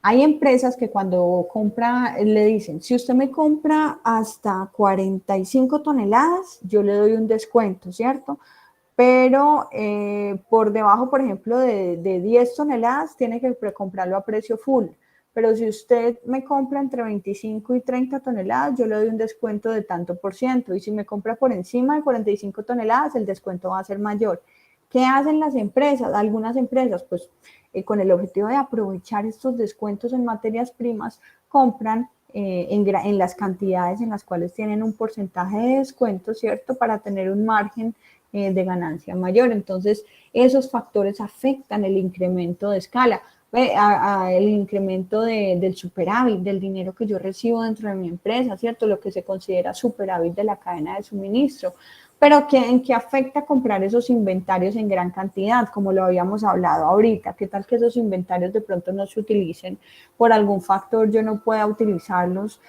Hay empresas que cuando compra, le dicen, si usted me compra hasta 45 toneladas, yo le doy un descuento, ¿cierto? Pero por debajo, por ejemplo, de 10 toneladas, tiene que comprarlo a precio full. Pero si usted me compra entre 25 y 30 toneladas, yo le doy un descuento de tanto por ciento. Y si me compra por encima de 45 toneladas, el descuento va a ser mayor. ¿Qué hacen las empresas? Algunas empresas, pues con el objetivo de aprovechar estos descuentos en materias primas, compran en las cantidades en las cuales tienen un porcentaje de descuento, ¿cierto? Para tener un margen de ganancia mayor. Entonces, esos factores afectan el incremento de escala, el incremento del superávit, del dinero que yo recibo dentro de mi empresa, ¿cierto? Lo que se considera superávit de la cadena de suministro. Pero ¿en qué afecta comprar esos inventarios en gran cantidad? Como lo habíamos hablado ahorita, ¿qué tal que esos inventarios de pronto no se utilicen por algún factor, yo no pueda utilizarlos,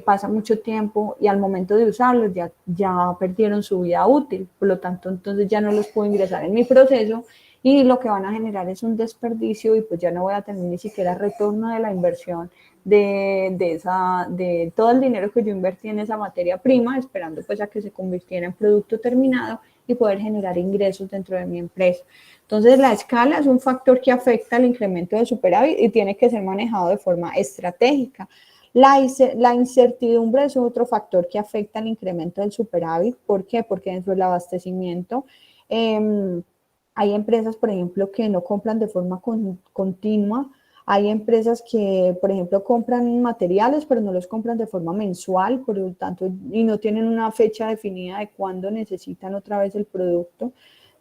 pasa mucho tiempo y al momento de usarlos ya perdieron su vida útil, por lo tanto entonces ya no los puedo ingresar en mi proceso y lo que van a generar es un desperdicio y pues ya no voy a tener ni siquiera retorno de la inversión de todo el dinero que yo invertí en esa materia prima, esperando pues a que se convirtiera en producto terminado y poder generar ingresos dentro de mi empresa. Entonces, la escala es un factor que afecta al incremento de superávit y tiene que ser manejado de forma estratégica. La incertidumbre es otro factor que afecta al incremento del superávit. ¿Por qué? Porque dentro del abastecimiento hay empresas, por ejemplo, que no compran de forma continua. Hay empresas que, por ejemplo, compran materiales, pero no los compran de forma mensual, por lo tanto, y no tienen una fecha definida de cuándo necesitan otra vez el producto.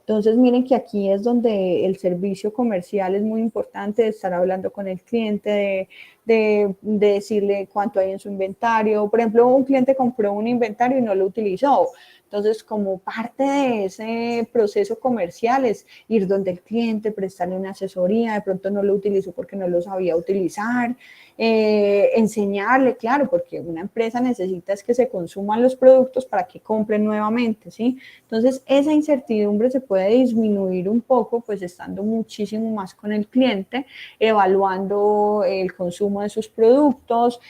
Entonces, miren que aquí es donde el servicio comercial es muy importante, de estar hablando con el cliente, de decirle cuánto hay en su inventario. Por ejemplo, un cliente compró un inventario y no lo utilizó. Entonces, como parte de ese proceso comercial es ir donde el cliente, prestarle una asesoría, de pronto no lo utilizó porque no lo sabía utilizar, enseñarle, claro, porque una empresa necesita es que se consuman los productos para que compren nuevamente, ¿sí? Entonces, esa incertidumbre se puede disminuir un poco, pues estando muchísimo más con el cliente, evaluando el consumo de sus productos,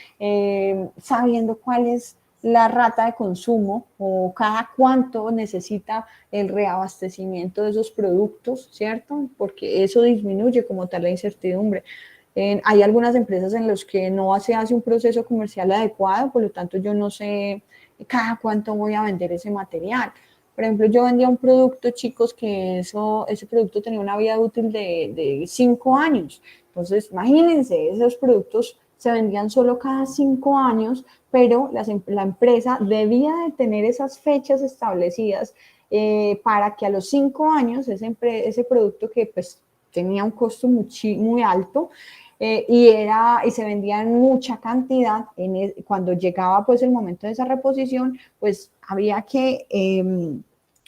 sabiendo cuál es la rata de consumo o cada cuánto necesita el reabastecimiento de esos productos, ¿cierto? Porque eso disminuye como tal la incertidumbre. Hay algunas empresas en las que no se hace un proceso comercial adecuado, por lo tanto yo no sé cada cuánto voy a vender ese material. Por ejemplo, yo vendía un producto, chicos, que ese producto tenía una vida útil de 5 años. Entonces, imagínense, esos productos se vendían solo cada 5 años, pero la empresa debía de tener esas fechas establecidas para que a los 5 años ese producto que pues tenía un costo muy alto y se vendía en mucha cantidad, cuando llegaba pues el momento de esa reposición, pues había que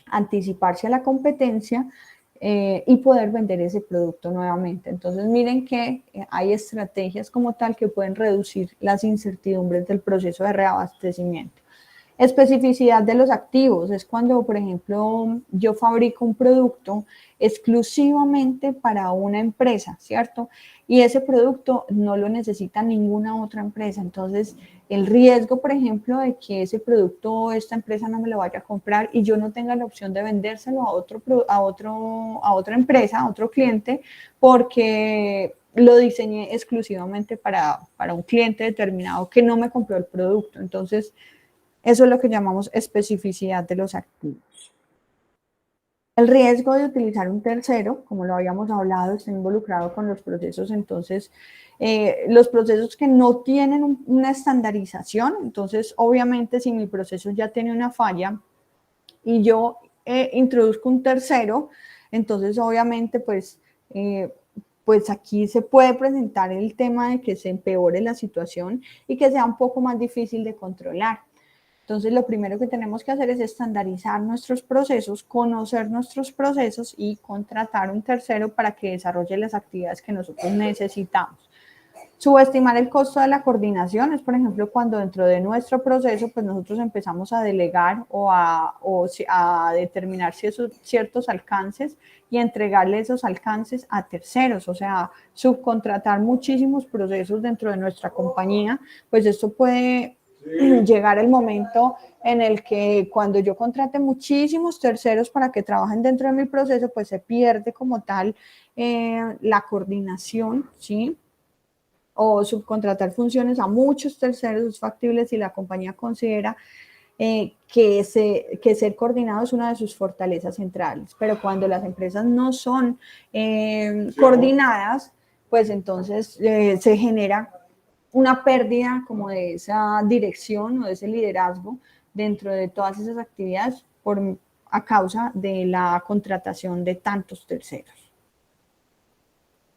anticiparse a la competencia y poder vender ese producto nuevamente. Entonces, miren que hay estrategias como tal que pueden reducir las incertidumbres del proceso de reabastecimiento. Especificidad de los activos es cuando, por ejemplo, yo fabrico un producto exclusivamente para una empresa, ¿cierto? Y ese producto no lo necesita ninguna otra empresa. Entonces, el riesgo, por ejemplo, de que ese producto esta empresa no me lo vaya a comprar y yo no tenga la opción de vendérselo a otra empresa, a otro cliente, porque lo diseñé exclusivamente para un cliente determinado que no me compró el producto. Entonces, eso es lo que llamamos especificidad de los activos. El riesgo de utilizar un tercero, como lo habíamos hablado, está involucrado con los procesos. Entonces, los procesos que no tienen una estandarización, entonces, obviamente, si mi proceso ya tiene una falla y yo introduzco un tercero, entonces, obviamente, pues aquí se puede presentar el tema de que se empeore la situación y que sea un poco más difícil de controlar. Entonces, lo primero que tenemos que hacer es estandarizar nuestros procesos, conocer nuestros procesos y contratar un tercero para que desarrolle las actividades que nosotros necesitamos. Subestimar el costo de la coordinación es, por ejemplo, cuando dentro de nuestro proceso, pues nosotros empezamos a delegar o a determinar ciertos alcances y entregarle esos alcances a terceros, o sea, subcontratar muchísimos procesos dentro de nuestra compañía, pues esto puede llegar el momento en el que cuando yo contrate muchísimos terceros para que trabajen dentro de mi proceso, pues se pierde como tal la coordinación, ¿sí? O subcontratar funciones a muchos terceros es factible si la compañía considera que ser coordinado es una de sus fortalezas centrales. Pero cuando las empresas no son coordinadas, pues entonces se genera una pérdida como de esa dirección o de ese liderazgo dentro de todas esas actividades a causa de la contratación de tantos terceros.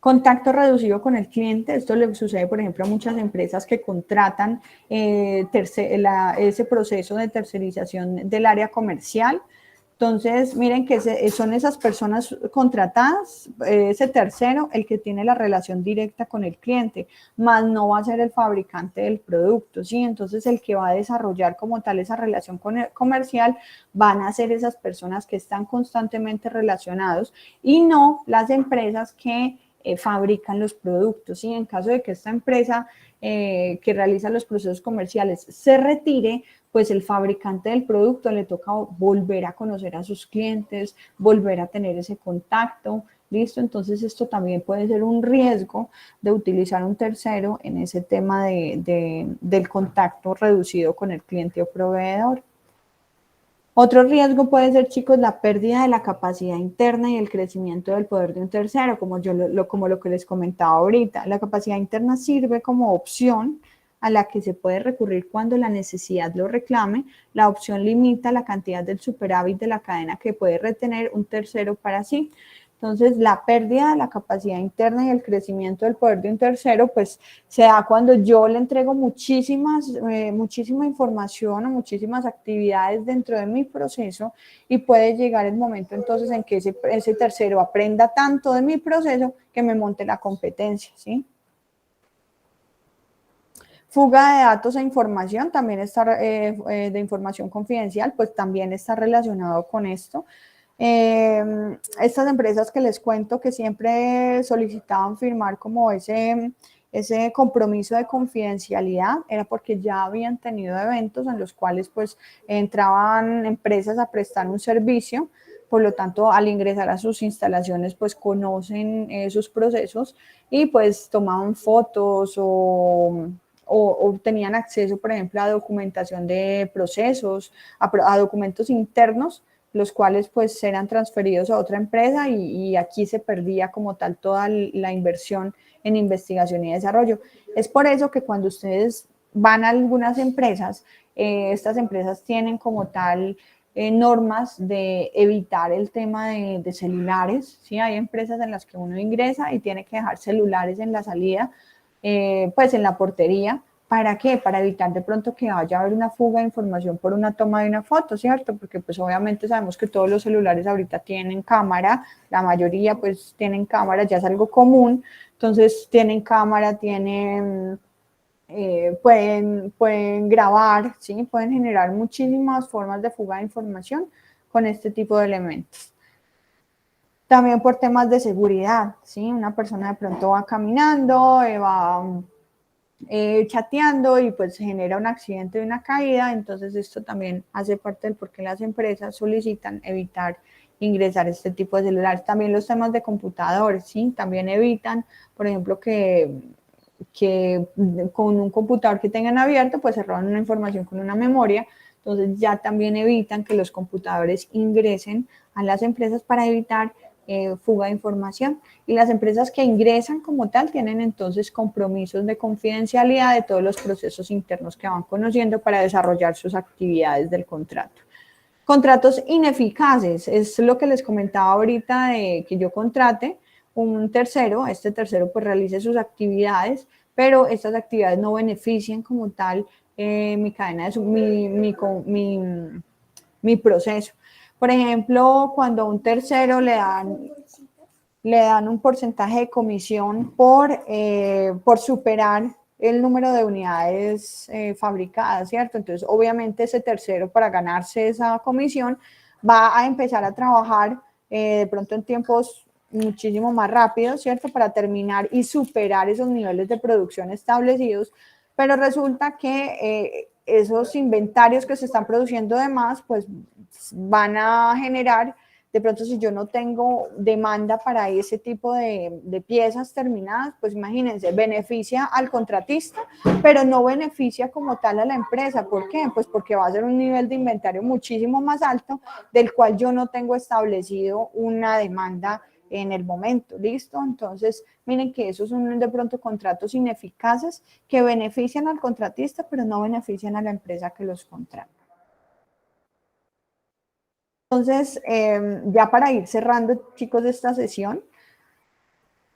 Contacto reducido con el cliente, esto le sucede, por ejemplo, a muchas empresas que contratan ese proceso de tercerización del área comercial. Entonces, miren que son esas personas contratadas, ese tercero, el que tiene la relación directa con el cliente, más no va a ser el fabricante del producto, ¿sí? Entonces, el que va a desarrollar como tal esa relación comercial van a ser esas personas que están constantemente relacionados y no las empresas que fabrican los productos, ¿sí? En caso de que esta empresa que realiza los procesos comerciales se retire, pues el fabricante del producto le toca volver a conocer a sus clientes, volver a tener ese contacto, ¿listo? Entonces esto también puede ser un riesgo de utilizar un tercero en ese tema del contacto reducido con el cliente o proveedor. Otro riesgo puede ser, chicos, la pérdida de la capacidad interna y el crecimiento del poder de un tercero, como lo que les comentaba ahorita. La capacidad interna sirve como opción a la que se puede recurrir cuando la necesidad lo reclame. La opción limita la cantidad del superávit de la cadena que puede retener un tercero para sí. Entonces, la pérdida de la capacidad interna y el crecimiento del poder de un tercero, pues se da cuando yo le entrego muchísima información o muchísimas actividades dentro de mi proceso y puede llegar el momento entonces en que ese tercero aprenda tanto de mi proceso que me monte la competencia, ¿sí? Fuga de datos e información, también está de información confidencial, pues también está relacionado con esto. Estas empresas que les cuento que siempre solicitaban firmar como ese compromiso de confidencialidad, era porque ya habían tenido eventos en los cuales pues entraban empresas a prestar un servicio, por lo tanto al ingresar a sus instalaciones pues conocen sus procesos y pues tomaban fotos o tenían acceso, por ejemplo, a documentación de procesos, a documentos internos, los cuales pues eran transferidos a otra empresa y aquí se perdía como tal toda la inversión en investigación y desarrollo. Es por eso que cuando ustedes van a algunas empresas, estas empresas tienen como tal normas de evitar el tema de celulares, ¿sí? Hay empresas en las que uno ingresa y tiene que dejar celulares en la salida, pues en la portería. ¿Para qué? Para evitar de pronto que vaya a haber una fuga de información por una toma de una foto, ¿cierto? Porque pues obviamente sabemos que todos los celulares ahorita tienen cámara, la mayoría pues tienen cámara, ya es algo común, entonces tienen cámara, tienen pueden grabar, ¿sí? Pueden generar muchísimas formas de fuga de información con este tipo de elementos. También por temas de seguridad, ¿sí? Una persona de pronto va caminando, va chateando y pues genera un accidente de una caída, entonces esto también hace parte del por qué las empresas solicitan evitar ingresar este tipo de celulares. También los temas de computadores, ¿sí? También evitan, por ejemplo, que con un computador que tengan abierto, pues se roban una información con una memoria, entonces ya también evitan que los computadores ingresen a las empresas para evitar fuga de información. Y las empresas que ingresan como tal tienen entonces compromisos de confidencialidad de todos los procesos internos que van conociendo para desarrollar sus actividades del contrato. Contratos ineficaces, es lo que les comentaba ahorita de que yo contrate un tercero, este tercero pues realice sus actividades, pero estas actividades no benefician como tal mi cadena de mi proceso. Por ejemplo, cuando a un tercero le dan un porcentaje de comisión por superar el número de unidades fabricadas, ¿cierto? Entonces, obviamente ese tercero para ganarse esa comisión va a empezar a trabajar de pronto en tiempos muchísimo más rápidos, ¿cierto? Para terminar y superar esos niveles de producción establecidos, pero resulta que esos inventarios que se están produciendo de más, pues van a generar de pronto si yo no tengo demanda para ese tipo de piezas terminadas, pues imagínense, beneficia al contratista, pero no beneficia como tal a la empresa. ¿Por qué? Pues porque va a ser un nivel de inventario muchísimo más alto del cual yo no tengo establecido una demanda en el momento, ¿listo? Entonces, miren que esos son de pronto contratos ineficaces que benefician al contratista, pero no benefician a la empresa que los contrata. Entonces, ya para ir cerrando, chicos, de esta sesión,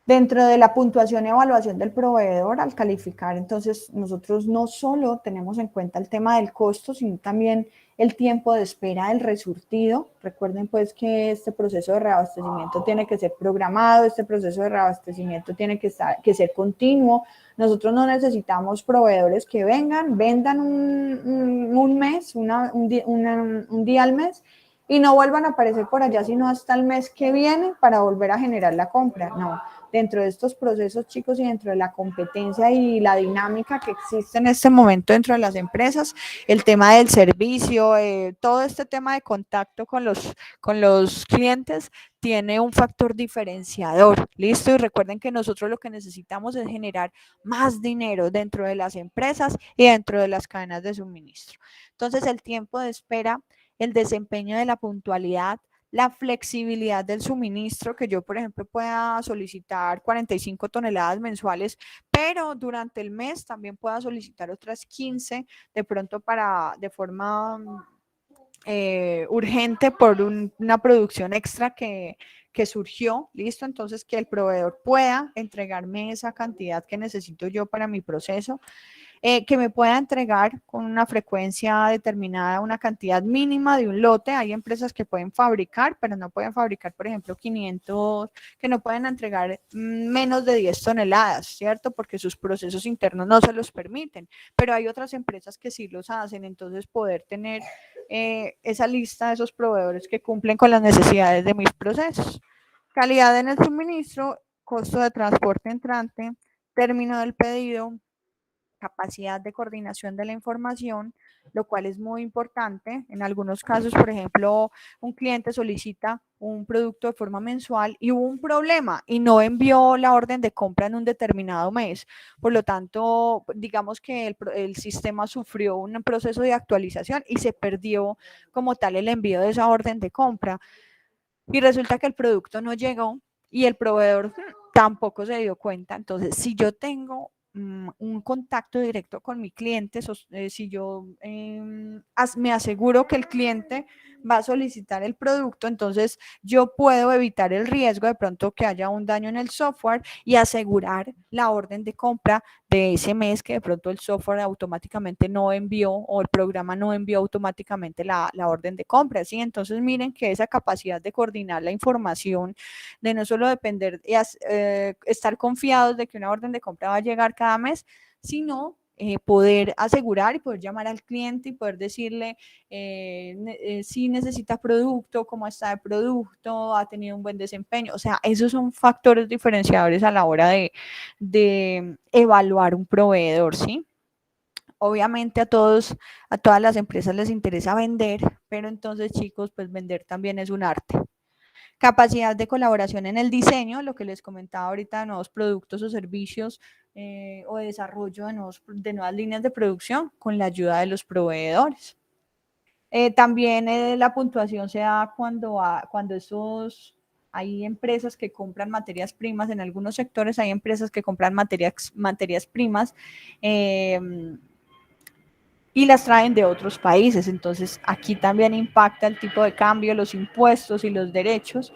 dentro de la puntuación y evaluación del proveedor, al calificar, entonces nosotros no solo tenemos en cuenta el tema del costo, sino también el tiempo de espera del resurtido. Recuerden pues que este proceso de reabastecimiento tiene que ser programado, este proceso de reabastecimiento tiene que ser continuo. Nosotros no necesitamos proveedores que vengan, vendan un mes, un día al mes, y no vuelvan a aparecer por allá sino hasta el mes que viene para volver a generar la compra. No, dentro de estos procesos, chicos, y dentro de la competencia y la dinámica que existe en este momento dentro de las empresas, el tema del servicio, todo este tema de contacto con los clientes tiene un factor diferenciador, ¿listo? Y recuerden que nosotros lo que necesitamos es generar más dinero dentro de las empresas y dentro de las cadenas de suministro. Entonces, el tiempo de espera, el desempeño de la puntualidad, la flexibilidad del suministro, que yo, por ejemplo, pueda solicitar 45 toneladas mensuales, pero durante el mes también pueda solicitar otras 15, de pronto de forma urgente por una producción extra que surgió, listo, entonces que el proveedor pueda entregarme esa cantidad que necesito yo para mi proceso. Que me pueda entregar con una frecuencia determinada, una cantidad mínima de un lote. Hay empresas que pueden fabricar, pero no pueden fabricar, por ejemplo, 500, que no pueden entregar menos de 10 toneladas, ¿cierto? Porque sus procesos internos no se los permiten, pero hay otras empresas que sí los hacen, entonces poder tener esa lista de esos proveedores que cumplen con las necesidades de mis procesos. Calidad en el suministro, costo de transporte entrante, término del pedido, capacidad de coordinación de la información, lo cual es muy importante. En algunos casos, por ejemplo, un cliente solicita un producto de forma mensual y hubo un problema y no envió la orden de compra en un determinado mes. Por lo tanto, digamos que el sistema sufrió un proceso de actualización y se perdió como tal el envío de esa orden de compra. Y resulta que el producto no llegó y el proveedor tampoco se dio cuenta. Entonces, si yo tengo un contacto directo con mi cliente, si yo me aseguro que el cliente va a solicitar el producto, entonces yo puedo evitar el riesgo de pronto que haya un daño en el software y asegurar la orden de compra de ese mes que de pronto el software automáticamente no envió o el programa no envió automáticamente la orden de compra, ¿sí? Entonces miren que esa capacidad de coordinar la información, de no solo depender y estar confiados de que una orden de compra va a llegar cada mes, sino poder asegurar y poder llamar al cliente y poder decirle si necesita producto, cómo está el producto, ha tenido un buen desempeño. O sea, esos son factores diferenciadores a la hora de evaluar un proveedor, ¿sí? Obviamente a todas las empresas les interesa vender, pero entonces, chicos, pues vender también es un arte. Capacidad de colaboración en el diseño, lo que les comentaba ahorita, de nuevos productos o servicios o de desarrollo de nuevas líneas de producción con la ayuda de los proveedores. También la puntuación se da cuando hay empresas que compran materias primas, en algunos sectores hay empresas que compran materias primas y las traen de otros países. Entonces, aquí también impacta el tipo de cambio, los impuestos y los derechos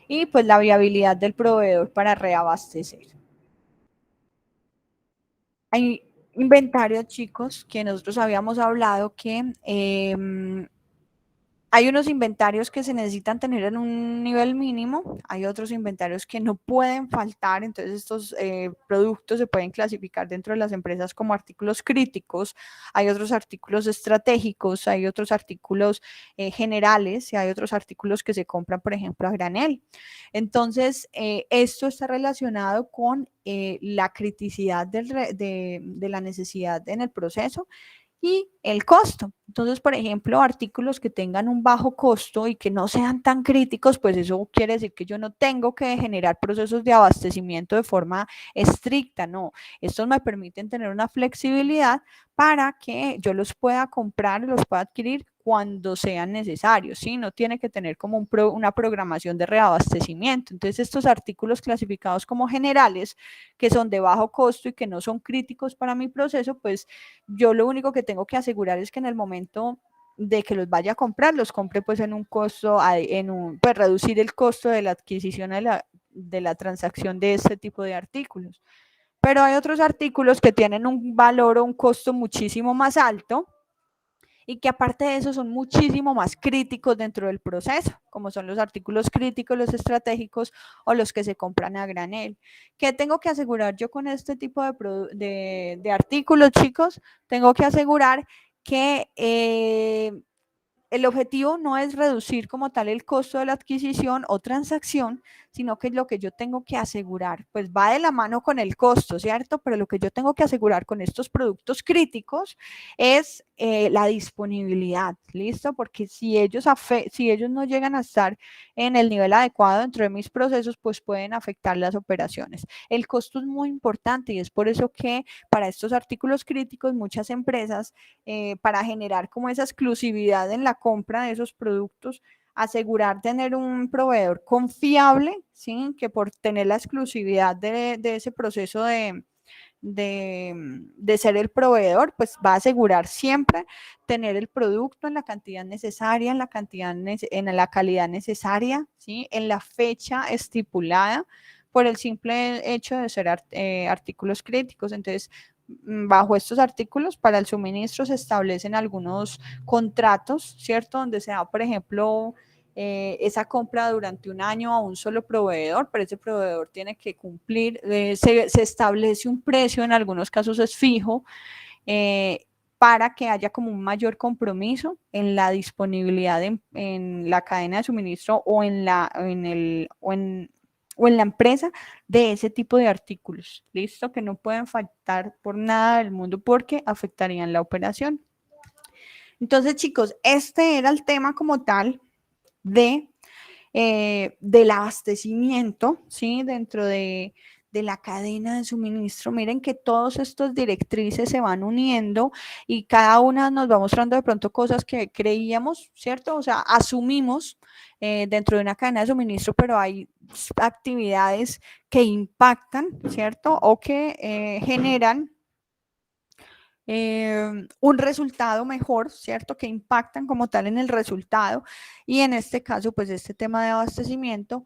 y pues la viabilidad del proveedor para reabastecer. Hay inventarios, chicos, que nosotros habíamos hablado que hay unos inventarios que se necesitan tener en un nivel mínimo, hay otros inventarios que no pueden faltar, entonces estos productos se pueden clasificar dentro de las empresas como artículos críticos, hay otros artículos estratégicos, hay otros artículos generales y hay otros artículos que se compran, por ejemplo, a granel. Entonces, esto está relacionado con la criticidad de la necesidad en el proceso y el costo. Entonces, por ejemplo, artículos que tengan un bajo costo y que no sean tan críticos, pues eso quiere decir que yo no tengo que generar procesos de abastecimiento de forma estricta, no. Estos me permiten tener una flexibilidad para que yo los pueda comprar, los pueda adquirir cuando sean necesarios, ¿sí? No tiene que tener como una programación de reabastecimiento. Entonces, estos artículos clasificados como generales, que son de bajo costo y que no son críticos para mi proceso, pues yo lo único que tengo que asegurar es que en el momento de que los vaya a comprar, los compre pues en un costo, pues reducir el costo de la adquisición de la transacción de este tipo de artículos. Pero hay otros artículos que tienen un valor o un costo muchísimo más alto y que aparte de eso son muchísimo más críticos dentro del proceso, como son los artículos críticos, los estratégicos o los que se compran a granel. ¿Qué tengo que asegurar yo con este tipo de artículos, chicos? Tengo que asegurar que el objetivo no es reducir como tal el costo de la adquisición o transacción, sino que lo que yo tengo que asegurar, pues va de la mano con el costo, ¿cierto? Pero lo que yo tengo que asegurar con estos productos críticos es la disponibilidad, ¿listo? Porque si ellos no llegan a estar en el nivel adecuado dentro de mis procesos, pues pueden afectar las operaciones. El costo es muy importante y es por eso que para estos artículos críticos muchas empresas, para generar como esa exclusividad en la compra de esos productos, asegurar tener un proveedor confiable, ¿sí? Que por tener la exclusividad de ese proceso de ser el proveedor, pues va a asegurar siempre tener el producto en la cantidad necesaria, en la calidad necesaria, ¿sí? En la fecha estipulada, por el simple hecho de ser artículos críticos. Entonces, bajo estos artículos para el suministro se establecen algunos contratos, ¿cierto? Donde se da, por ejemplo, esa compra durante un año a un solo proveedor, pero ese proveedor tiene que cumplir, se establece un precio, en algunos casos es fijo, para que haya como un mayor compromiso en la disponibilidad en la cadena de suministro o en la empresa de ese tipo de artículos, ¿listo? Que no pueden faltar por nada del mundo porque afectarían la operación. Entonces, chicos, este era el tema como tal del abastecimiento, ¿sí? Dentro de la cadena de suministro. Miren que todos estos directrices se van uniendo y cada una nos va mostrando de pronto cosas que creíamos, ¿cierto? O sea, asumimos dentro de una cadena de suministro, pero hay actividades que impactan, ¿cierto? O que generan un resultado mejor, ¿cierto? Que impactan como tal en el resultado y en este caso, pues este tema de abastecimiento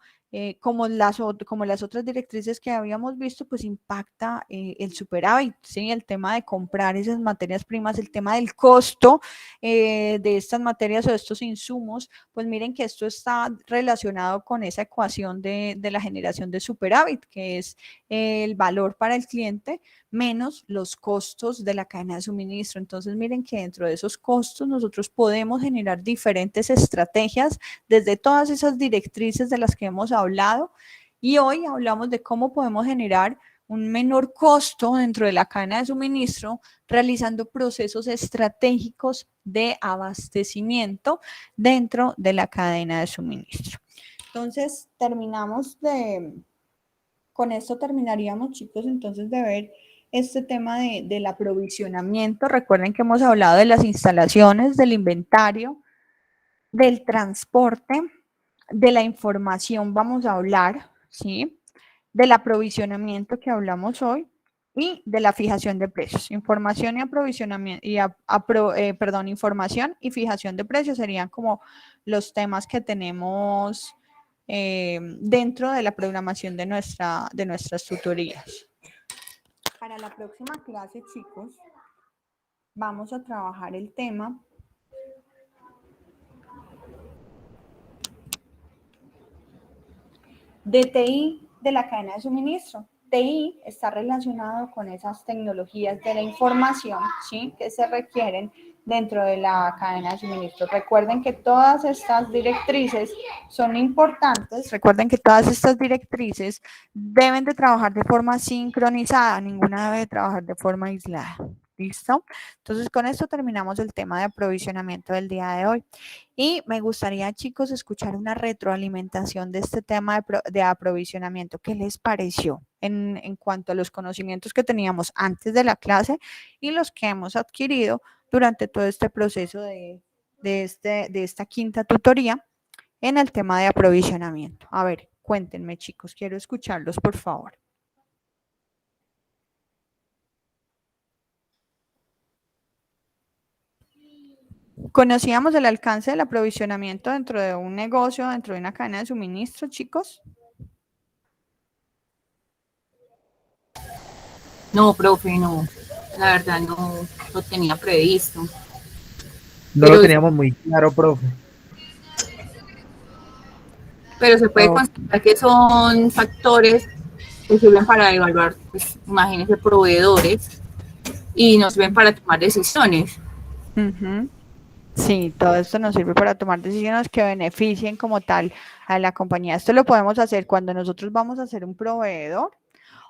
como las otras directrices que habíamos visto, pues impacta el superávit, ¿sí? El tema de comprar esas materias primas, el tema del costo de estas materias o de estos insumos, pues miren que esto está relacionado con esa ecuación de la generación de superávit, que es el valor para el cliente menos los costos de la cadena de suministro. Entonces miren que dentro de esos costos nosotros podemos generar diferentes estrategias desde todas esas directrices de las que hemos hablado, y hoy hablamos de cómo podemos generar un menor costo dentro de la cadena de suministro realizando procesos estratégicos de abastecimiento dentro de la cadena de suministro. Entonces con esto terminaríamos, chicos, entonces de ver este tema del aprovisionamiento. Recuerden que hemos hablado de las instalaciones, del inventario, del transporte, de la información vamos a hablar, ¿sí? Del aprovisionamiento que hablamos hoy y de la fijación de precios. Información y aprovisionamiento, información y fijación de precios serían como los temas que tenemos dentro de la programación de nuestras tutorías. Para la próxima clase, chicos, vamos a trabajar el tema de TI de la cadena de suministro. TI está relacionado con esas tecnologías de la información, ¿sí? Que se requieren dentro de la cadena de suministro. Recuerden que todas estas directrices son importantes. Recuerden que todas estas directrices deben de trabajar de forma sincronizada. Ninguna debe de trabajar de forma aislada. ¿Listo? Entonces, con esto terminamos el tema de aprovisionamiento del día de hoy. Y me gustaría, chicos, escuchar una retroalimentación de este tema de aprovisionamiento. ¿Qué les pareció en cuanto a los conocimientos que teníamos antes de la clase y los que hemos adquirido durante todo este proceso de esta quinta tutoría en el tema de aprovisionamiento? A ver, cuéntenme, chicos, quiero escucharlos, por favor. ¿Conocíamos el alcance del aprovisionamiento dentro de un negocio, dentro de una cadena de suministro, chicos? No, profe, no. La verdad no lo tenía previsto. No lo teníamos muy claro, profe. Pero se puede considerar que son factores que sirven para evaluar, pues, imagínense, proveedores y nos sirven para tomar decisiones. Sí, todo esto nos sirve para tomar decisiones que beneficien como tal a la compañía. Esto lo podemos hacer cuando nosotros vamos a ser un proveedor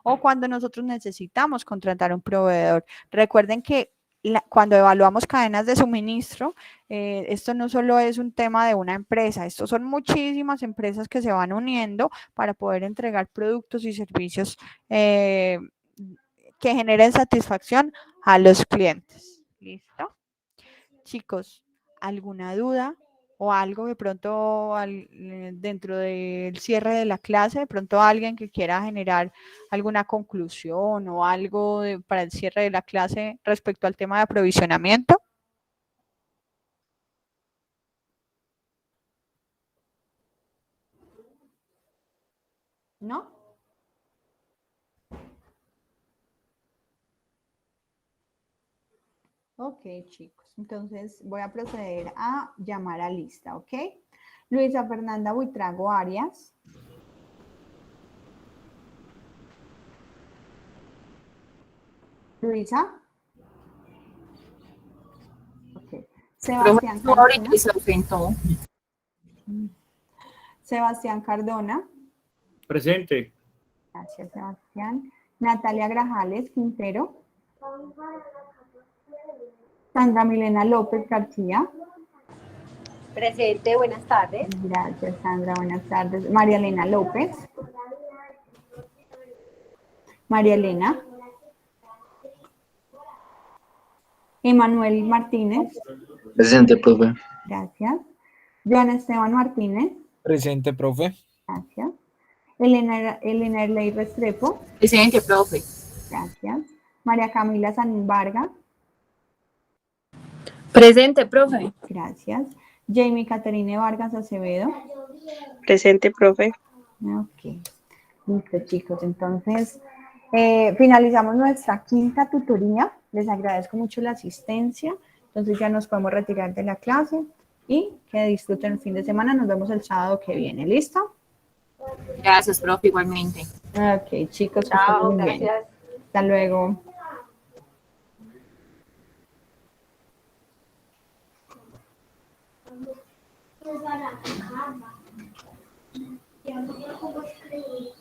o cuando nosotros necesitamos contratar un proveedor. Recuerden que cuando evaluamos cadenas de suministro, esto no solo es un tema de una empresa, esto son muchísimas empresas que se van uniendo para poder entregar productos y servicios que generen satisfacción a los clientes. ¿Listo? Chicos, ¿alguna duda o algo de pronto dentro del cierre de la clase? De pronto alguien que quiera generar alguna conclusión o algo para el cierre de la clase respecto al tema de aprovisionamiento. ¿No? Ok, chicos. Entonces voy a proceder a llamar a lista, ¿ok? Luisa Fernanda Buitrago Arias. Luisa. Ok. Sebastián Cardona. Sebastián Cardona. Presente. Gracias, Sebastián. Natalia Grajales Quintero. Sandra Milena López García. Presente, buenas tardes. Gracias, Sandra, buenas tardes. María Elena López. María Elena. Emanuel Martínez. Presente, profe. Gracias. Joana Esteban Martínez. Presente, profe. Gracias. Elena Erley Restrepo. Presente, profe. Gracias. María Camila San Vargas. Presente, profe. Gracias. Jamie Caterine Vargas Acevedo. Presente, profe. Ok, listo chicos, entonces finalizamos nuestra quinta tutoría, les agradezco mucho la asistencia, entonces ya nos podemos retirar de la clase y que disfruten el fin de semana, nos vemos el sábado que viene, ¿listo? Gracias, profe, igualmente. Ok chicos, que estén Chao, muy bien, gracias. hasta luego. Pues a la cama. Yo no sé cómo escribir.